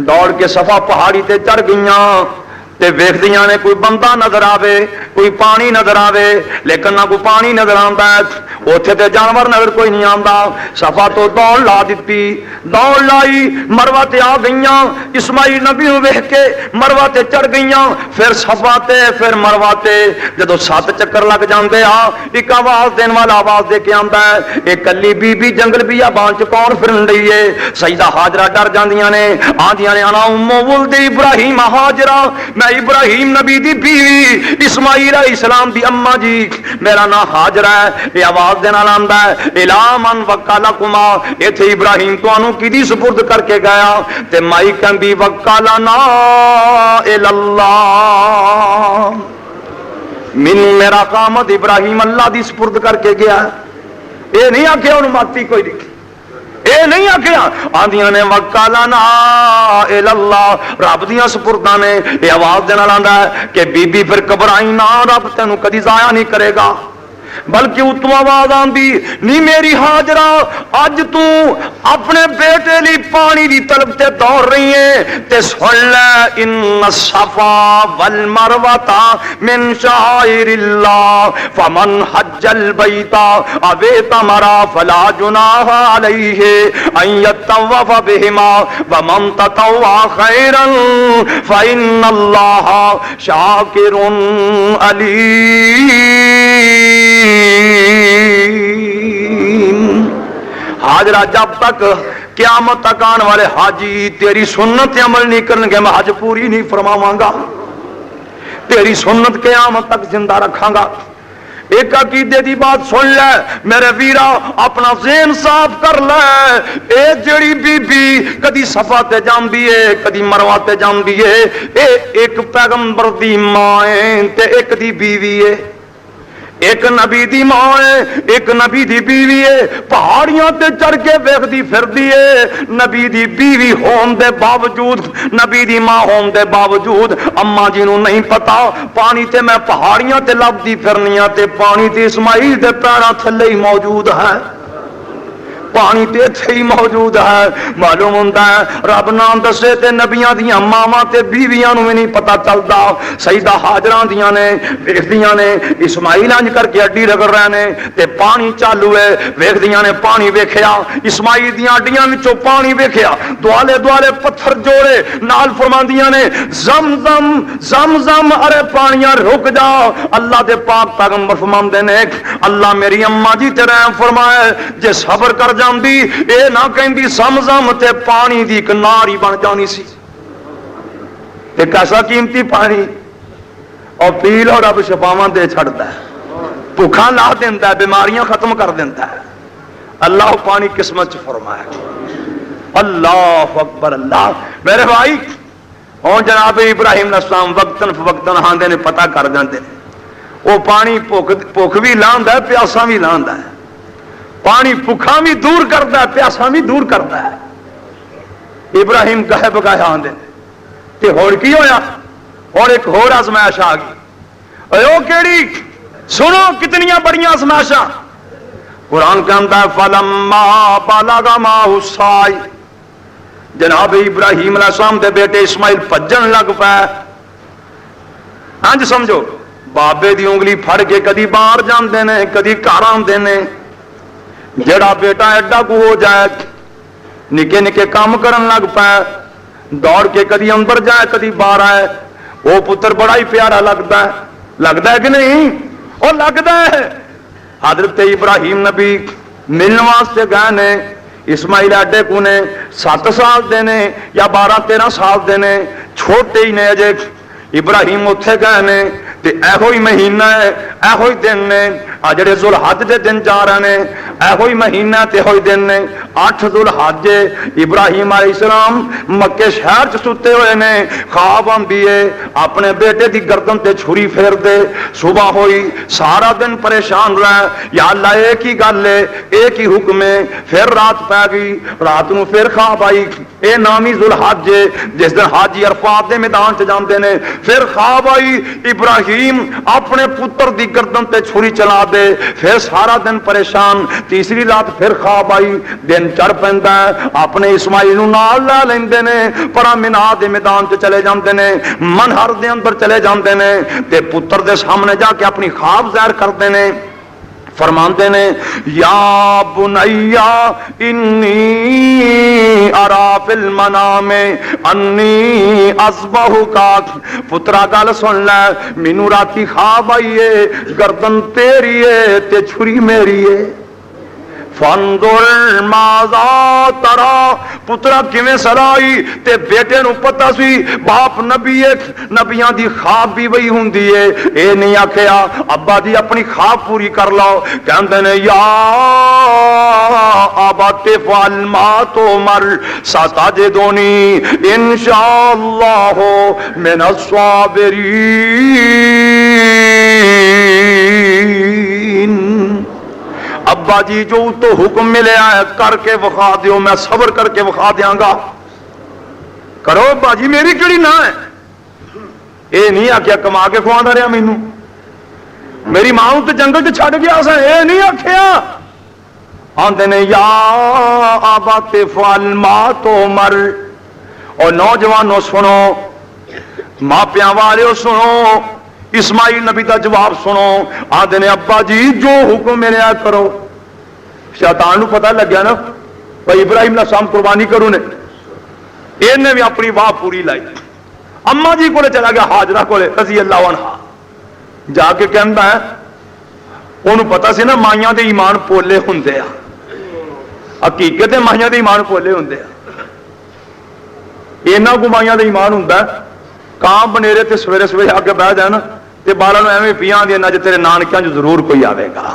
دوڑ کے صفا پہاڑی تے چڑھ گئیاں تے ویکھدیاں نے کوئی بندہ نظر آوے، کوئی پانی نظر آوے، لیکن نہ کوئی پانی نظر آندا ہے، اوتھے تے جانور نظر کوئی نہیں آندا، صفا تو دوڑ لا دتی، دوڑ لائی، مروہ تے آ گئیاں، اسماعیل نبی نو ویکھ کے مروہ تے چڑھ گئیاں، پھر صفا تے پھر مروہ تے، جدوں 7 چکر لگ جاندے آ، ایک آواز دین والا آواز دے کے آندا ہے، اے کلی بی بی جنگل بیابان چ کون پھرن رہی ہے؟ سیدہ ہاجرہ ڈر جاندیاں نے، آندیاں نے انا ام ولد ابراہیم ہاجرہ، میں ابراہیم نبی دی بیوی اسماعیل علیہ السلام دی اما جی، میرا نام ہاجرہ ہے، یہ آواز دینا لاندا ہے، الا من وکالکما، ایتھے ابراہیم تانوں کیدی سپرد کر کے گیا؟ تے مائی کہندی وکالنا اللہ، من میرا قامت ابراہیم اللہ دی سپرد کر کے گیا، اے نہیں آکھیا انہوں ماتی کوئی نہیں، اے نہیں آکھیا، آندیاں نے وکالنا اللہ، رب دیاں سپرداں نے، یہ آواز دینا لاندا ہے کہ بی بی پھر گھبرائی نہ، رب تینوں کدی ضائع نہیں کرے گا، بلکہ اتوں آواز آندی نہیں میری ہاجرہ اج تو اپنے بیٹے لی پانی دی طلب تے دوڑ رہی ہے تے سن لے ان الصفا والمروہ من شعائر اللہ فمن حج البیت او اعتمر فلا جناح علیہ ان یطوف بہما ومن تطوع خیرا فإن اللہ شاکر علیم۔ حاجرہ جب تک قیامت تک آنے والے حاجی تیری سنت عمل نہیں کرنے گے میں حج پوری نہیں فرماواں گا، تیری سنت قیامت تک زندہ رکھاں گا۔ ایک عقیدے دی بات سن لے میرے ویرا، اپنا ذہن صاف کر لے، اے جڑی بی بی کدی صفا تے جاندی ہے کدی مروہ تے جاندی ہے، اے ایک پیغمبر دی ماں ہے تے ایک دی بیوی ہے، ایک نبی دی ماں ہے، ایک نبی دی بیوی ہے، پہاڑیاں تے چڑھ کے ویکھدی پھردی ہے، نبی دی بیوی ہون دے باوجود، نبی دی ماں ہون دے باوجود اما جی نوں نہیں پتا پانی تے میں پہاڑیاں تے لبدی پھرنیاں تے پانی تے اسماعیل دے پیراں تھلے ہی موجود ہے، پانی تے اتھے ہی موجود ہے۔ معلوم ہوندا ہے رب نام دسے تے نبیاں دیاں ماواں تے بیویاں نوں نہیں پتا چلدا۔ سیدہ ہاجراں دیاں نے ویکھدیاں نے اسماعیل انج کر کے اڈی رگڑ رہے نے تے پانی چالو ہے، ویکھدیاں نے پانی ویکھیا، اسماعیل دیاں اڈیاں وچوں پانی ویکھیا، دوالے دوالے پتھر جوڑے نال فرماندیاں نے زمزم زمزم، ارے پانیاں رک جا۔ اللہ دے پاک پیغمبر فرماندے نے اللہ میری اما جی تے رحم فرمائے، جے صبر کر جاندی اے نہ کہندی زمزم تے پانی دی ایک ناری بن جانی سی۔ ایک ایسا قیمتی پانی اور پی لو رب شفاواں دے چھڑدا ہے، بھوکاں لا دیندا ہے، بیماریاں ختم کر دیندا ہے۔ اللہ پانی قسمت چ فرمایا۔ اللہ اکبر اللہ۔ میرے بھائی ہوں جناب ابراہیم علیہ السلام وقتاً فوقتاً آندے نے پتہ کر جاندے نے، وہ پانی بھوک بھی لاندا ہے، پیاسا بھی لاندا ہے، پانی بھوکاں بھی دور کرتا ہے، پیاسا بھی دور کرتا ہے۔ ابراہیم کہے بگاہ آندے تے ہور کی ہویا؟ اور ایک ہور آزمائش آ گئی۔ او کیڑی؟ سنو کتنیاں بڑیاں آزمائشاں۔ قرآن کہتا ہے فلما بلغ معه السعی، جناب ابراہیم علیہ السلام دے بیٹے اسماعیل بھجن لگ پے۔ ہنج سمجھو بابے دی انگلی پھڑ کے کدی باہر جاندے نے کدی گھر آندے نے، جڑا بیٹا ایڈا کو ہو جائے نکے نکے کام کرن لگ پے، دوڑ کے کدی اندر جائے کدی باہر آئے، وہ پتر بڑا ہی پیارا لگتا ہے کہ نہیں؟ وہ لگتا ہے۔ حضرت ابراہیم نبی ملن واسطے گئے نے، اسماعیل ایڈے کو نے 7 سال دے نے یا 12-13 سال دے نے، چھوٹے ہی نے اجے۔ ابراہیم اتھے گئے نے تے ایہو ہی مہینہ ہے، ایہو ہی دن نے، جڑے ذوالحج دے دن جا رہے ہیں، ایہو ہی مہینہ تے ایہو ہی دن نے، 8 ذوالحج۔ ابراہیم علیہ السلام مکے شہر چ ستے ہوئے نے، خواب آندی ہے اپنے بیٹے دی گردن تے چھری پھیر دے۔ صبح ہوئی سارا دن پریشان رہا، یا اللہ ایک ہی گل ہے، ایک ہی حکم ہے۔ پھر رات پہ گئی، رات نو پھر خواب آئی، اے نامی ذوالحج جس دن حاجی عرفات دے میدان چ جاندے نے۔ پھر خواب آئی ابراہیم اپنے پتر دی گردن تے چھری چلا دے، پھر سارا دن پریشان۔ تیسری رات پھر خواب آئی، دن چڑھ پیندا ہے، اپنے اسماعیل نو نال لے لیندے نے، پرا مینا دے میدان تے چلے جاندے نے، منہر دے اندر چلے جاندے نے تے پتر دے سامنے جا کے اپنی خواب ظاہر کردے نے۔ فرماندے نے یا بنیا انی ارا فی المنام انی اذبحک، پترا گل سن لے، مینوں راتی خواب آئی ہے گردن تیری ہے تے چھری میری ہے۔ فانظر ماذا ترى، پترا کیویں سرائی تے بیٹے نو پتہ سی باپ نبی ہے، نبیاں دی خواب بھی وہی ہوندی ہے۔ اے نہیں آکھیا ابا دی اپنی خواب پوری کر لو، کہندے نے یا ابا فعل ما تؤمر ستجدنی انشاءاللہ من الصابرین۔ ابا جی جو تو حکم ملے ہے کر کے وخا دیو، میں صبر کر کے وخا دیاں گا۔ کرو ابا جی میری کیڑی نہ ہے، اے نہیں آکھیا کما کے کھواندا رہیا مینوں، میری ماں تے جنگل تے چھڈ گیا سا، اے نہیں آکھیا۔ آندے نے یا ابا فعل ما تؤمر۔ اور نوجوانوں سنو، ماپیاں والےو سنو، اسماعیل نبی دا جواب سنو۔ آدھے نے ابا جی جو حکم میرے آ کرو۔ شیطان نو پتہ لگ گیا نا بھائی ابراہیم علیہ السلام قربانی کرو نے، انہیں بھی اپنی واہ پوری لائی۔ اما جی کو چلا گیا ہاجرہ کو رضی اللہ عنہا، جا کے کہندا ہے انہوں پتہ سی نا مائیاں دے ایمان پولے ہوندے آ، حقیقت مائیاں دے ایمان پولے ہوندے آ، اینا کو مائیاں دے ایمان ہوندا ہے کام بنیرے تے سویرے سویرے آگے بہ جائے نا تے بالاں نوں ایویں پیاں دینا جے تیرے نانکیاں جو ضرور کوئی آوے گا،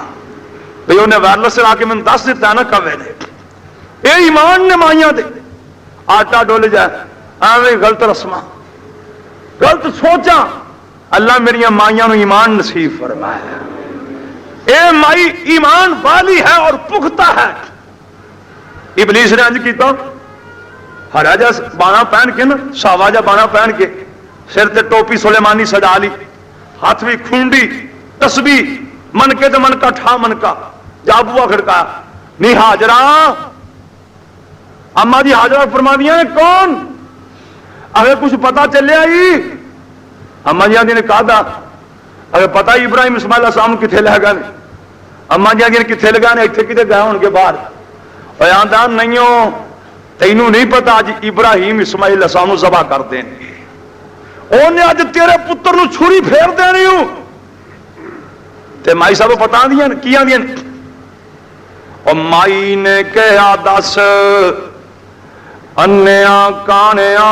بھئی انہیں وائرلس لا کے میں دس دیتا ہے نا کوے نے، اے ایمان نے مائیاں دے۔ آٹا ڈول جائے ایویں غلط رسماں غلط سوچاں، اللہ میری مائیاں نو ایمان نصیب فرمائے۔ اے مائی ایمان والی ہے اور پختہ ہے. ابلیس نے انج کیتا، ہرا جا بانا پہن کے نا، ساوا جا بانا پہن کے، سر تے ٹوپی سلیمانی سجا لی، ہاتھ بھی کھونڈی، تسبیح من کے تے من کا ٹھا من کا، جا بوا کھڑکایا، نہیں حاجرہ. اما جی حاجرہ فرما دیا ہے کون؟ اگر کچھ پتا چلے آئی اما جی آدھی نے کہا تھا اگر پتا ابراہیم اسماعیل علیہ السلام کتنے لے گئے، اما جی آدھی نے کتنے لگا نے اتنے کتنے گئے ان کے باہر، اور آدھا نہیں ہو تینوں نہیں پتا اج ابراہیم اسماعیل علیہ السلام ذبح کر دیں گے، انہیں اج تیرے پتر نو چھری پھیر دینی ہوں. تے مائی صاحب پتا دیا کی آدھی، اور مائی نے کہا دس انیا کانیا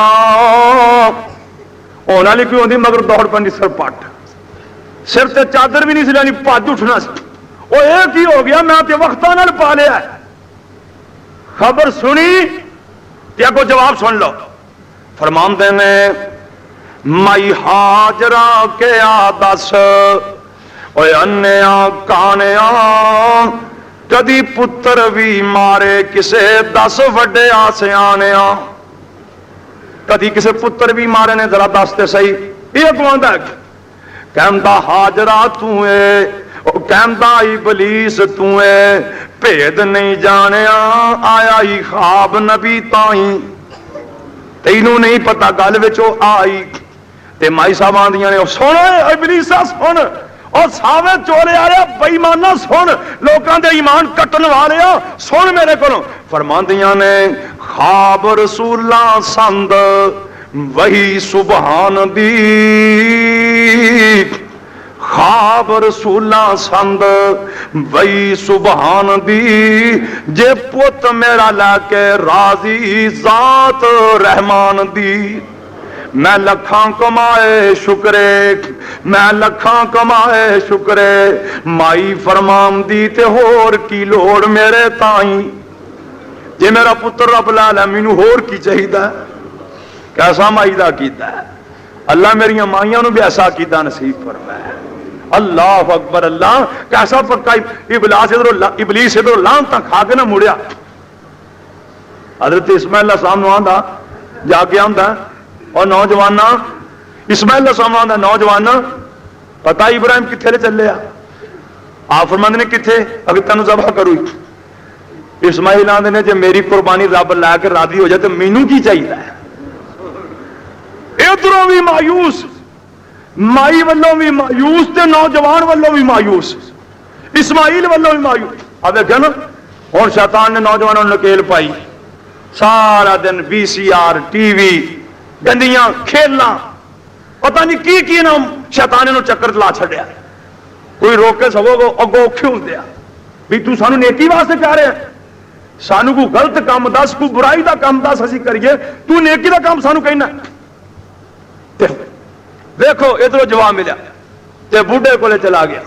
ہونا نہیں کوئی ہوندی مگر دوڑ پڑنی سر پٹ، سر تے چادر بھی نہیں سی لینی، پج اٹھنا سی. وہ ایک ہی ہو گیا میں تے وقتاں نال پا لیا. خبر سنی تے اگوں جواب سن لو. فرماندے نے مائی ہاجرہ کیا دس اوے انیا کانیا کدی پتر بھی مارے کسے 10 وڈے آسیانیا، کدی کسے پتر بھی مارے نے ذرا دس تے صحیح. یہ کون ہے؟ کہندا حاجرہ تو اے، کہندا ابلیس تو اے، بھید نہیں جانیا آیا ہی خواب نبی تائیں، تینوں نہیں پتا گل وچ او آئی. تے مائی صاحب آندیاں نے سن ابلیسا سن، اور ساوے چورے آ رہا بے ایمانا سن، لوکاں دے ایمان کٹن والے سن میرے کو. فرماندیاں نے خواب رسول اللہ سند وہی سبحان دی، خواب رسول اللہ سند وہی سبحان دی، جے پت میرا لے کے راضی ذات رحمان دی. میں لکھاں کمائے شکرے، میں لکھاں کمائے شکرے، مائی فرمان دی تے ہور کی لوڑ میرے تائیں. جے میرا پتر رب العالمین ہور کی چاہیدا ہے، کیسا مائی دا کیتا ہے. اللہ میری مائیاں نو بھی ایسا کیتا نصیب فرمائے. اللہ اکبر. اللہ کیسا پکا ابلیس ادھر لعنتاں کھا کے نہ مڑیا. حضرت اسماعیل علیہ السلام نو آندا جا کے آندا اور نوجوانا اسماعیل علیہ السلام آندا نوجوانا پتا ابراہیم کتنے چلے آپ فرماندے نے کتنے اگر تینوں ذبح کروں. اسماعیل آندے نے جے میری قربانی رب لا کے راضی ہو جائے تو مینوں کی چاہیے. ادھروں بھی مایوس، مائی والوں بھی مایوس تے نوجوان والوں بھی مایوس، اسماعیل والوں بھی مایوس. اب دیکھا نا ہوں شیطان نے نوجوانوں نے نکیل پائی، سارا دن VCR ٹی وی گندیاں کھیلنا پتہ نہیں کی نام شیطان نے چکر چلا چھڑیا. کوئی روکے سگو اگوں اوکھے ہوندے آ بھی تو سانو نیکی واسطے کہہ رہے ہیں، سانو کوئی غلط کام دس، کوئی برائی دا کام دس اسی کریے، تو نیکی دا کام سانو کہنا. دیکھو ادھر جواب ملیا تے بوڑھے کولے چلا گیا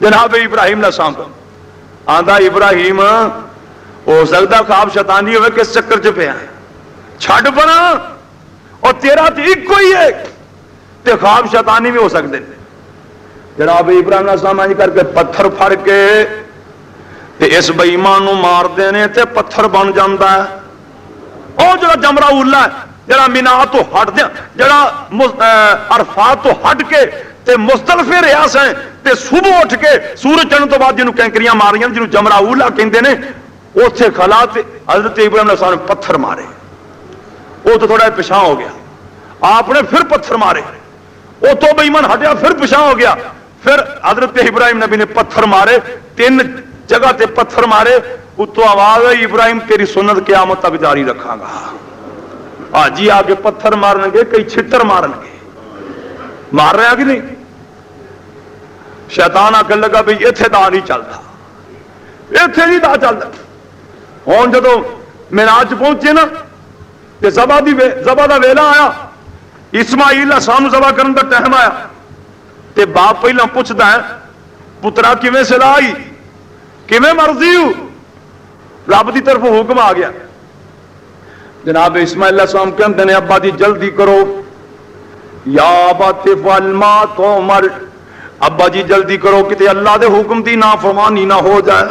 جناب ابراہیم علیہ السلام کو. آندا ابراہیم ہو سکتا خواب شیطانی ہوئے کس چکر چ پیا چھڈ پڑا، اور تیرا تو ایک کوئی ہے تے خواب شیطانی بھی ہو سکتے. جناب ابراہیم علیہ السلام آج کر کے پتھر پھڑ کے تے اس بے ایمان نو مار دینے تے پتھر بن جاندا ہے. او جڑا جمرہ اولا ہے جڑا مینا تو ہٹ دیا، جڑا عرفات تو ہٹ کے تے مزدلفے ریاس ہیں تے صبح اٹھ کے سورج چڑھن تو بعد جنوں کینکریاں ماریاں جنوں جمرہ اولا کہندے نے، اوتھے کھلا تے حضرت ابراہیم علیہ السلام نے پتھر مارے. وہ تو تھوڑا پچھاں ہو گیا، آپ نے پھر پتھر مارے، وہ تو بے ایمان ہٹیا پھر پچھاں ہو گیا. پھر حضرت ابراہیم نبی نے پتھر مارے، 3 جگہ تے پتھر مارے. اتو آواز ہے ابراہیم تیری سنت قیامت تک جاری رکھاں گا. آجی آگے پتھر مارن گے، کئی چھتر مارن گے، مار رہے ہیں کہ نہیں. شیطان آ کے لگا بھی اتنے دا نہیں چلتا، اتنے نہیں دا چلتا. ہوں جدو معراج پہنچے نا تے ذبح دا ویلا آیا، اسماعیل علیہ السلام ذبح کرن دا ٹائم آیا تے باپ پہلا پوچھتا ہے پترا کیویں صلاح آئی، کیویں مرضی ہو؟ رب دی طرف حکم آ گیا. جناب اسماعیل علیہ السلام کہندے نے ابا دی جلدی کرو، یا ابا تفعل ما تؤمر، ابا جی جلدی کرو کتے اللہ دے حکم دی نافرمانی نہ ہو جائے،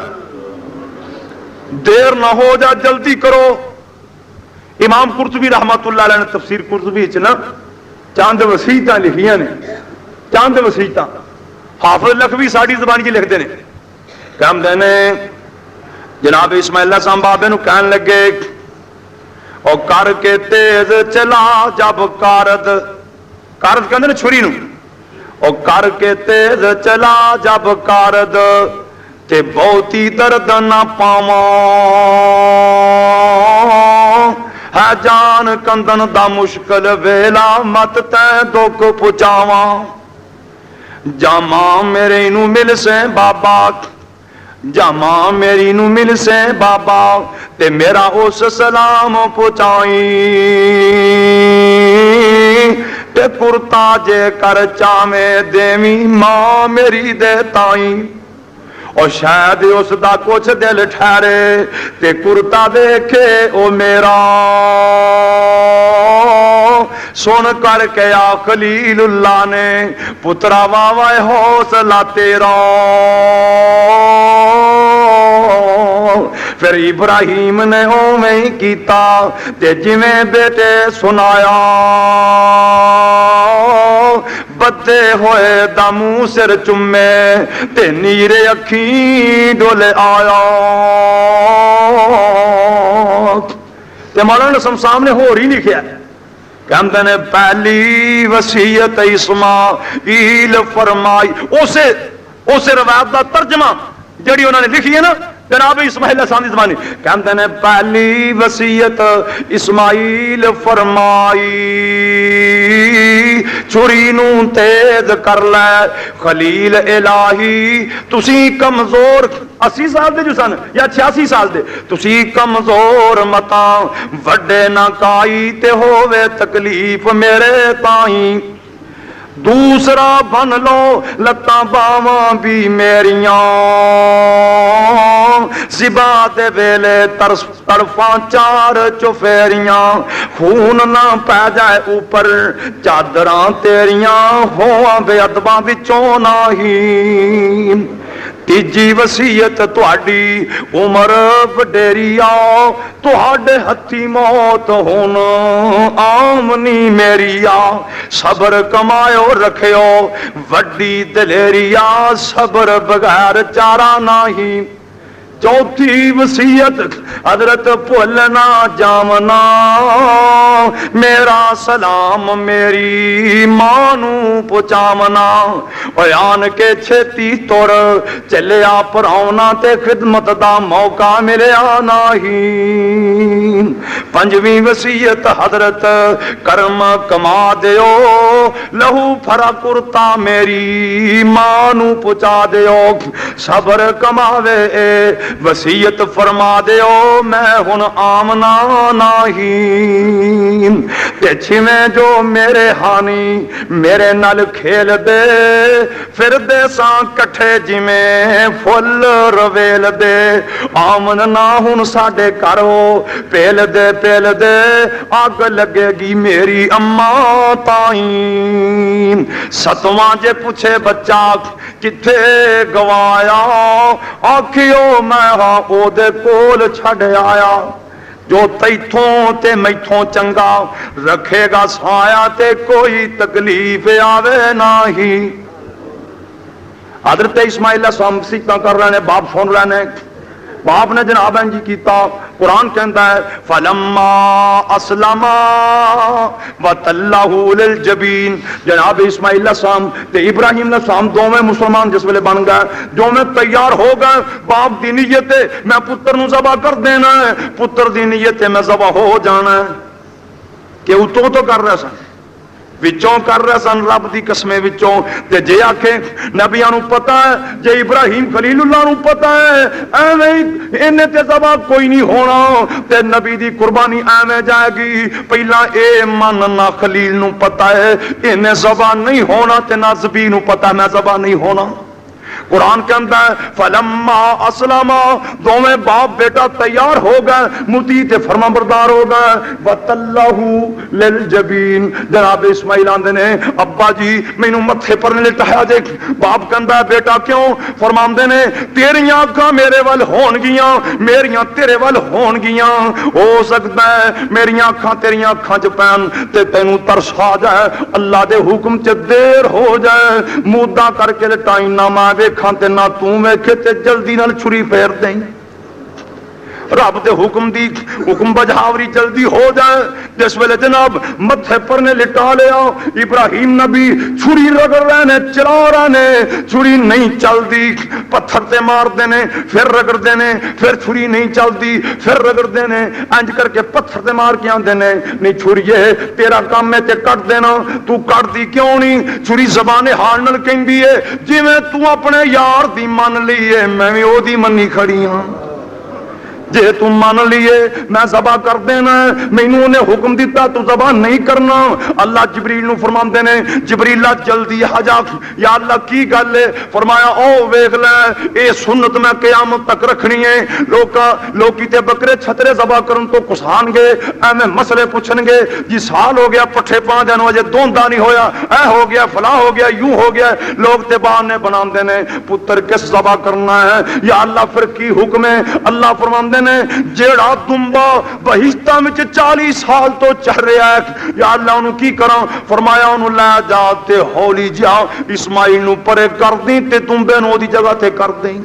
دیر نہ ہو جائے، جلدی کرو۔ امام قرطبی رحمت اللہ علیہ نے تفسیر قرطبی نا چاند وسیعتاں لکھیاں نے، چاند وسیعتاں حافظ لکھوی ساڑی زبانی جی لکھتے ہیں، کہتے ہیں جناب اسماعیل اللہ صاحب بابے نو کہن لگے او کر کے تیز چلا جب کارد، کارد کہتے ہیں چھری نو، او کر کے تیز چلا جب کارد تے بہتی درد نہ پاواں، ہے جان کندن دا مشکل ویلا مت تے دکھ پہنچاواں، جاما میرے نو مل سے بابا، جاما میری نو مل سے بابا تے میرا اس سلام پہنچائی، تے کرتا جے کر چاویں دیویں ماں میری دے تائیں، اور شاید اس دا کچھ دل ٹھہرے تے کرتا دیکھے او میرا، سن کر کے آ خلیل اللہ نے پترا واوائے حوصلہ تیرا، پھر ابراہیم نے اوویں ہی کیتا تے جویں بیٹے سنایا، بدے ہوئے دا منہ سر چمے تے نیرے اکھیں ڈولے آیا، تے مولانا نسیم صاحب نے ہور ہی لکھیا کہندے نے پہلی وصیت اسماعیل فرمائی، اسے روایت دا ترجمہ جڑی انہوں نے لکھی ہے نا جناب اسماعیل السلام دی زبانی، کہندے نے پہلی وصیت اسماعیل فرمائی چھری نو تیز کر لے خلیل الہی، تسی کمزور 80 سال دے جو سن یا 86 سال دے، تسی کمزور متا وڈے نہ کائی تے ہووے تکلیف میرے تائیں، دوسرا بن لو لتاں باواں بھی میریاں، زبا دے ویلے طرفاں چار چفیریاں، خون نہ پہ جائے اوپر چادراں تیریاں، ہواں بے ادباں وچوں نہیں، تیجی وصیت تہاڈی عمر وڈیری آ، تہاڈے ہتھی موت ہن عام نہیں میری آ، صبر کمایو رکھیو وڈی دلیری آ، صبر بغیر چارہ نہیں، چوتھی وصیت حضرت بھولنا جامنا، میرا سلام میری ماں نو پہنچاونا، آن کے چھتی تر چلیا پراؤنا تے خدمت دا موقع ملیا نہیں، پنجویں وصیت حضرت کرم کما دیو، لہو پھرا کرتا میری ماں نو پہنچا دیو، صبر کماوے وصیت فرما دیو میں ہن آمنا نہیں، تے چھویں جو میرے ہانی میرے نال کھیل دے، پھر دے ساں کٹھے جویں فل رویل دے، آمن نہ ہن ساڈے گھر ہو پیل دے اگ لگے گی میری اماں تائیں، ستواں جے پوچھے بچہ کتھے گوایا، آکھیو میں ہاں او دے کول چھڈ آیا، جو تیتھوں تے میتھوں چنگا رکھے گا سایا تے کوئی تکلیف آوے نہیں۔ حضرت اسماعیل السلام سیکھتا کر رہے ہیں، باپ سن رہے ہیں، باپ نے جناب جی کیتا، قرآن کہندا ہے فلما اسلما وتلہ للجبین، جناب اسماعیل السلام تے ابراہیم السلام دوویں مسلمان جس ویلے بن گئے، دوویں تیار ہو گئے، باپ دی نیت ہے میں پتر نو ذبح کر دینا ہے، پتر دی نیت ہے میں ذبح ہو جانا ہے، کہ اتوں تو کر رہے سن وچوں کر رہے سن رب دی قسمیں وچوں، تے جے آکھے نبیاں نو پتہ ہے، جے ابراہیم خلیل اللہ نو پتہ ہے ایویں انہیں تے ذبح کوئی نہیں ہونا، تے نبی دی قربانی ایویں جائے گی، پہلا اے مننا خلیل نو پتہ ہے انہیں ذبح نہیں ہونا، تے نہ ذبی نو پتہ ہے میں ذبح نہیں ہونا، قرآن کے اندر فلما اسلما دونوں باپ بیٹا تیار ہو گئے مطیع تے فرما بردار ہو گئے وتلہ للجبین جناب اسماعیل آندے نے ابا جی مینوں متھے پر لٹایا جے باپ کہندا بیٹا کیوں فرماندے نے تیریاں اکھاں میرے ول ہون گیاں میریاں تیرے ول ہون گیاں ہو سکتا ہے میریاں اکھاں تیریاں اکھاں چ پین تے تینوں ترس آ جائے اللہ دے حکم چ دیر ہو جائے مودا کر کے لٹائی نہ ماں ویکھاں تے نہ توں ویکھے تے جلدی نال چھری پھیر دیں رب دے حکم دی حکم بجاوری جلدی ہو جائے جس ویلے جناب متھے پر نے لٹا لیا ابراہیم نبی چھری رگڑ رہے نے چلا رہے نے چھری نہیں چلدی پتھر تے مار دینے پھر رگڑ دینے پھر چھری نہیں چلدی پھر رگڑ دینے انج کر کے پتھر تے مار کے آندے نے نہیں چھریے تیرا کام ہے تے کٹ دینا تو کٹ دی کیوں نہیں چھری زبان حال نال کہندی ہے جویں تو اپنے یار دی من لئیے میں وی او دی منی کھڑی ہاں جے تم مان لیے میں ذبح کر دینا مینوں نے حکم دیتا تو ذبح نہیں کرنا اللہ جبریل نو فرماندے نے جبریل جلدی آ جا یا اللہ کی گل ہے فرمایا او ویکھ لے اے سنت میں قیامت تک رکھنی ہے لوکی تے بکرے چھترے ذبح کرن تو کسان گے ایویں مسئلے پوچھن گے جی سال ہو گیا پٹھے پا دین اجے دوندا نہیں ہویا اے ہو گیا فلاں ہو گیا یوں ہو گیا لوگ تے بہانے بناندے نے پتر کس ذبح کرنا ہے یا اللہ پھر کی حکم ہے اللہ فرماندے نے جیڑا دمبا بہشتہ وچ 40 سال تو چل رہا ہے یا اللہ انہوں کی کراں فرمایا انہوں لے جا تے ہولی جا اسماعیل نو پرے کر دیں تے دمبے نو دی جگہ تے کر دیں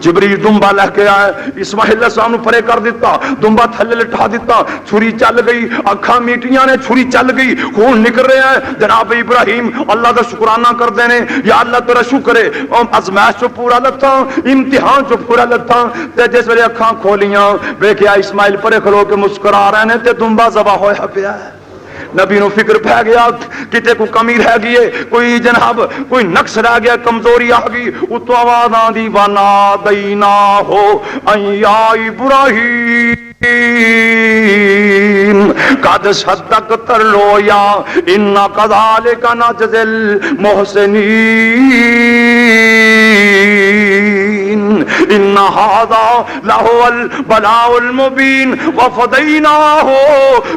جبریل دمبا لے کے آئے اسماعیل علیہ السلام نو پرے کر دیتا دمبا تھلے لٹھا دیتا چھری چل گئی اکھاں میٹیاں نے چھری چل گئی خون نکل رہا ہے جناب ابراہیم اللہ کا شکرانہ کر دینے یا اللہ تیرا شکر ہے ازمائش چو پورا لتا امتحان چو پورا لتا تے جس ویلے اکھاں کھولیاں ویکھیا اسماعیل پرے کھلو کے مسکرا رہے نے تے دمبا ذبح ہویا پیا ہے نبی نو فکر پہ گیا کتے کو کمی رہ گئی کوئی جناب کوئی نقص رہ گیا کمزوری آ گئی اتو آواز آندی وانا دینا ہو یا ابراہیم قد صدقت الرؤیا انا کذالک نجزی المحسنین ان ھذا لہو البلاء المبین وفدیناہ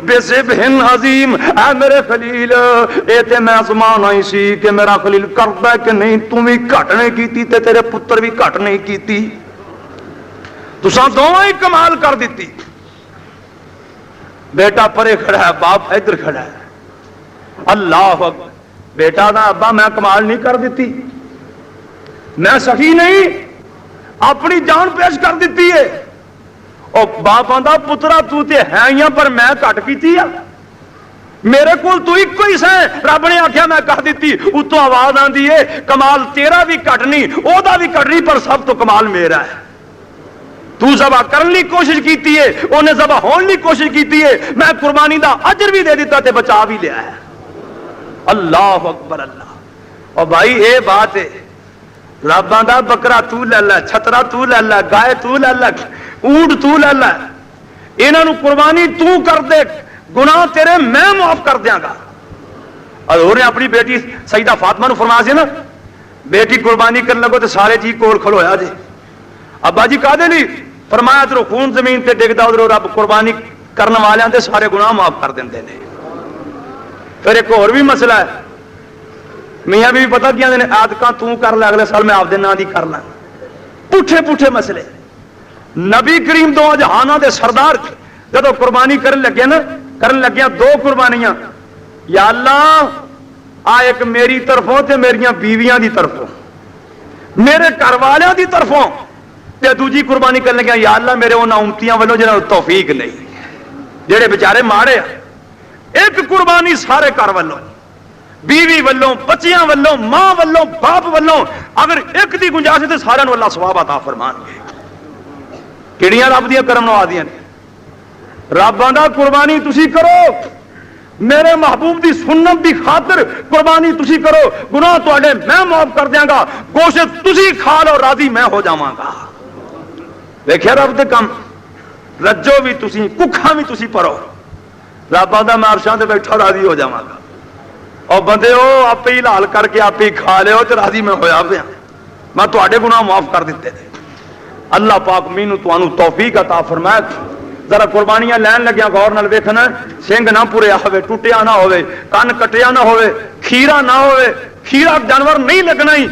بذبح عظیم اے میرے خلیل اے تے میں آزمانا ہی سی کہ میرا خلیل کردا کہ نہیں تم بھی گھٹ نہیں کیتی تے تیرے پتر بھی گھٹ نہیں کیتی تساں دونوں ہی کمال کر دیتی بیٹا پرے کھڑا ہے باپ ادھر کھڑا ہے اللہ اکبر بیٹا دا ابا میں کمال نہیں کر دیتی میں سخی نہیں اپنی جان پیش کر دیتی ہے اور باپ آندا پترا تو تے ہے ہی پر میں گھٹ کیتی ہے میرے کول تو ایک ہی سے رب نے آخیا میں کہہ دیتی اتو آواز آندی ہے کمال تیرا بھی گھٹ نہیں او دا بھی گھٹ نہیں پر سب تو کمال میرا ہے تو ذبح کرنے کی کوشش کیتی ہے انہیں ذبح ہونے کی کوشش کیتی ہے میں قربانی دا اجر بھی دے دیتا تے بچا بھی لیا ہے اللہ اکبر اللہ اور بھائی اے بات ہے رباں دا بکرا تو لے لے چھترا تو لے لے گائے تو لے لے اونٹ تو لے لے انہاں نو قربانی تو کر دے گناہ تیرے میں معاف کر دیاں گا حضور نے اپنی بیٹی سیدہ فاطمہ نو فرمایا سی نا بیٹی قربانی کرنے لگو تے سارے جی کول کھلویا جی ابا جی کہہ دے نہیں فرمایا ادھر خون زمین تے ڈگدا ادھر رب قربانی کرنے والے دے سارے گناہ معاف کر دیندے نے پھر ایک اور بھی مسئلہ ہے میاں بھی پتہ کیا نے عادتاں تو کر لے اگلے سال میں آپ دے نام دی کر لاں پٹھے پٹھے مسئلے نبی کریم دو جہاناں دے سردار جدو قربانی کرن لگے نا کرن لگیاں دو قربانیاں یا اللہ آ ایک میری طرفوں تے میریاں بیویاں دی طرفوں میرے گھر والیاں دی طرفوں تے دوجی قربانی کرن لگیاں یا اللہ میرے انہاں امتیاں والوں جنہاں توفیق نہیں جڑے بیچارے ماڑے ایک قربانی سارے گھر والوں بیوی والوں بچیاں والوں ماں والوں باپ والوں اگر ایک دی گنجائش تے سارے نو اللہ ثواب عطا فرمان گے کیڑیاں رب دیاں کرم نوازیاں نے رب آندا قربانی تسی کرو میرے محبوب دی سنت دی خاطر قربانی تسی کرو گناہ تواڈے میں معاف کر دیاں گا گوشت تسی کھا لو راضی میں ہو جاواں گا دیکھیا رب دے کم رجو بھی تسی ککھاں بھی تسی پرو رب آندا میں عرشاں تے بیٹھا راضی ہو جاواں گا اور بندے ہو آپ ہی لال کر کے آپ ہی کھا لے ہو تو راضی میں ہویا پیا میں تواڈے گناہ معاف کر دیتے نے۔ اللہ پاک مینوں تانوں توفیق عطا فرمائے۔ ذرا قربانیاں لین لگیا غور نال ویکھنا، سنگ نہ پوریا ہوے، ٹوٹیا نہ ہوے، کن کٹیا نہ ہوے، کھیرا نہ ہوے، کھیرا جانور نہیں لگنا ہی،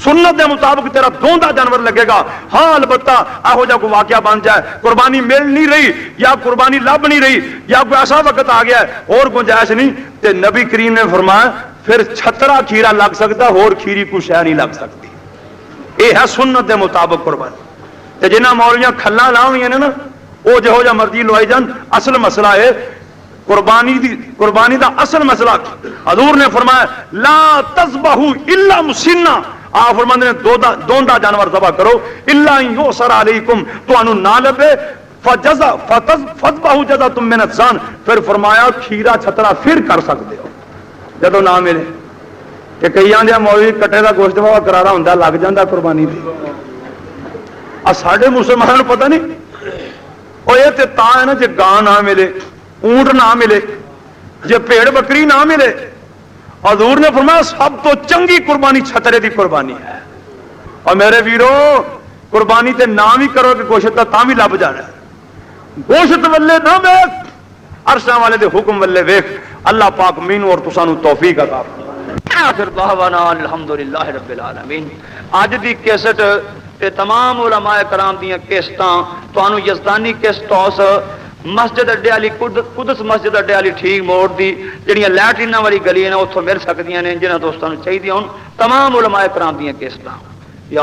سنت دے مطابق تیرا دوندا جانور لگے گا۔ ہاں البتہ ایہو جا کوئی واقعہ بن جائے، قربانی مل نہیں رہی یا قربانی لب نہیں رہی یا کوئی ایسا وقت آ گیا ہے اور گنجائش نہیں، تے نبی کریم نے فرمایا پھر چھترا کھیرا لگ سکتا، اور کھیری کو شے نہیں لگ سکتی۔ یہ ہے سنت دے مطابق قربانی۔ تے جنہاں مولیاں کھلاں لاویاں نے نا، وہ جہو جا مرضی لوائی جان، اصل مسئلہ ہے قربانی دا اصل مسئلہ حضور نے فرمایا لا تذبحوا الا مسنہ، آپ فرماتے ہیں دوندا جانور ذبح کرو الا یؤسر علیکم، تانوں نہ لبے فذبحوا جزاۃ من الظن، پھر فرمایا کھیرا چھترا پھر کر سکتے ہو جدوں نہ ملے۔ کہ کئی آندے مولوی کٹے دا گوشت بابا کرارا ہوندا لگ جاندا قربانی تے، آ ساڈے مسلمانوں پتہ نہیں اور یہ تا ہے نا، جے گاں نہ ملے، اونٹ نہ ملے، جے بھیڑ بکری نہ ملے، حضور نے فرمایا سب تو چنگی قربانی چھترے دی قربانی ہے۔ اور میرے ویرو قربانی تے نہ بھی کرو کہ گوشت تا بھی لب جانا ہے، گوشت ولے نہ ویکھ، عرشاں والے دے حکم ولے ویکھ۔ اللہ پاک مینوں اور تسانوں توفیق عطا فرمائے۔ آخر دعوانا الحمدللہ رب العالمین۔ اج دی کیسٹ تے تمام علماء کرام دیاں کیسٹاں تانوں یزدانی کیسٹ ہاؤس مسجد اڈے والی قدس مسجد اڈے والی ٹھیک موڑ دی جڑیاں لیٹریناں والی گلی نے اتھوں مل سکدیاں نے، جنہاں دوستاں نوں چاہیے ہون تمام علماء کرام دیاں کیسٹاں۔ یا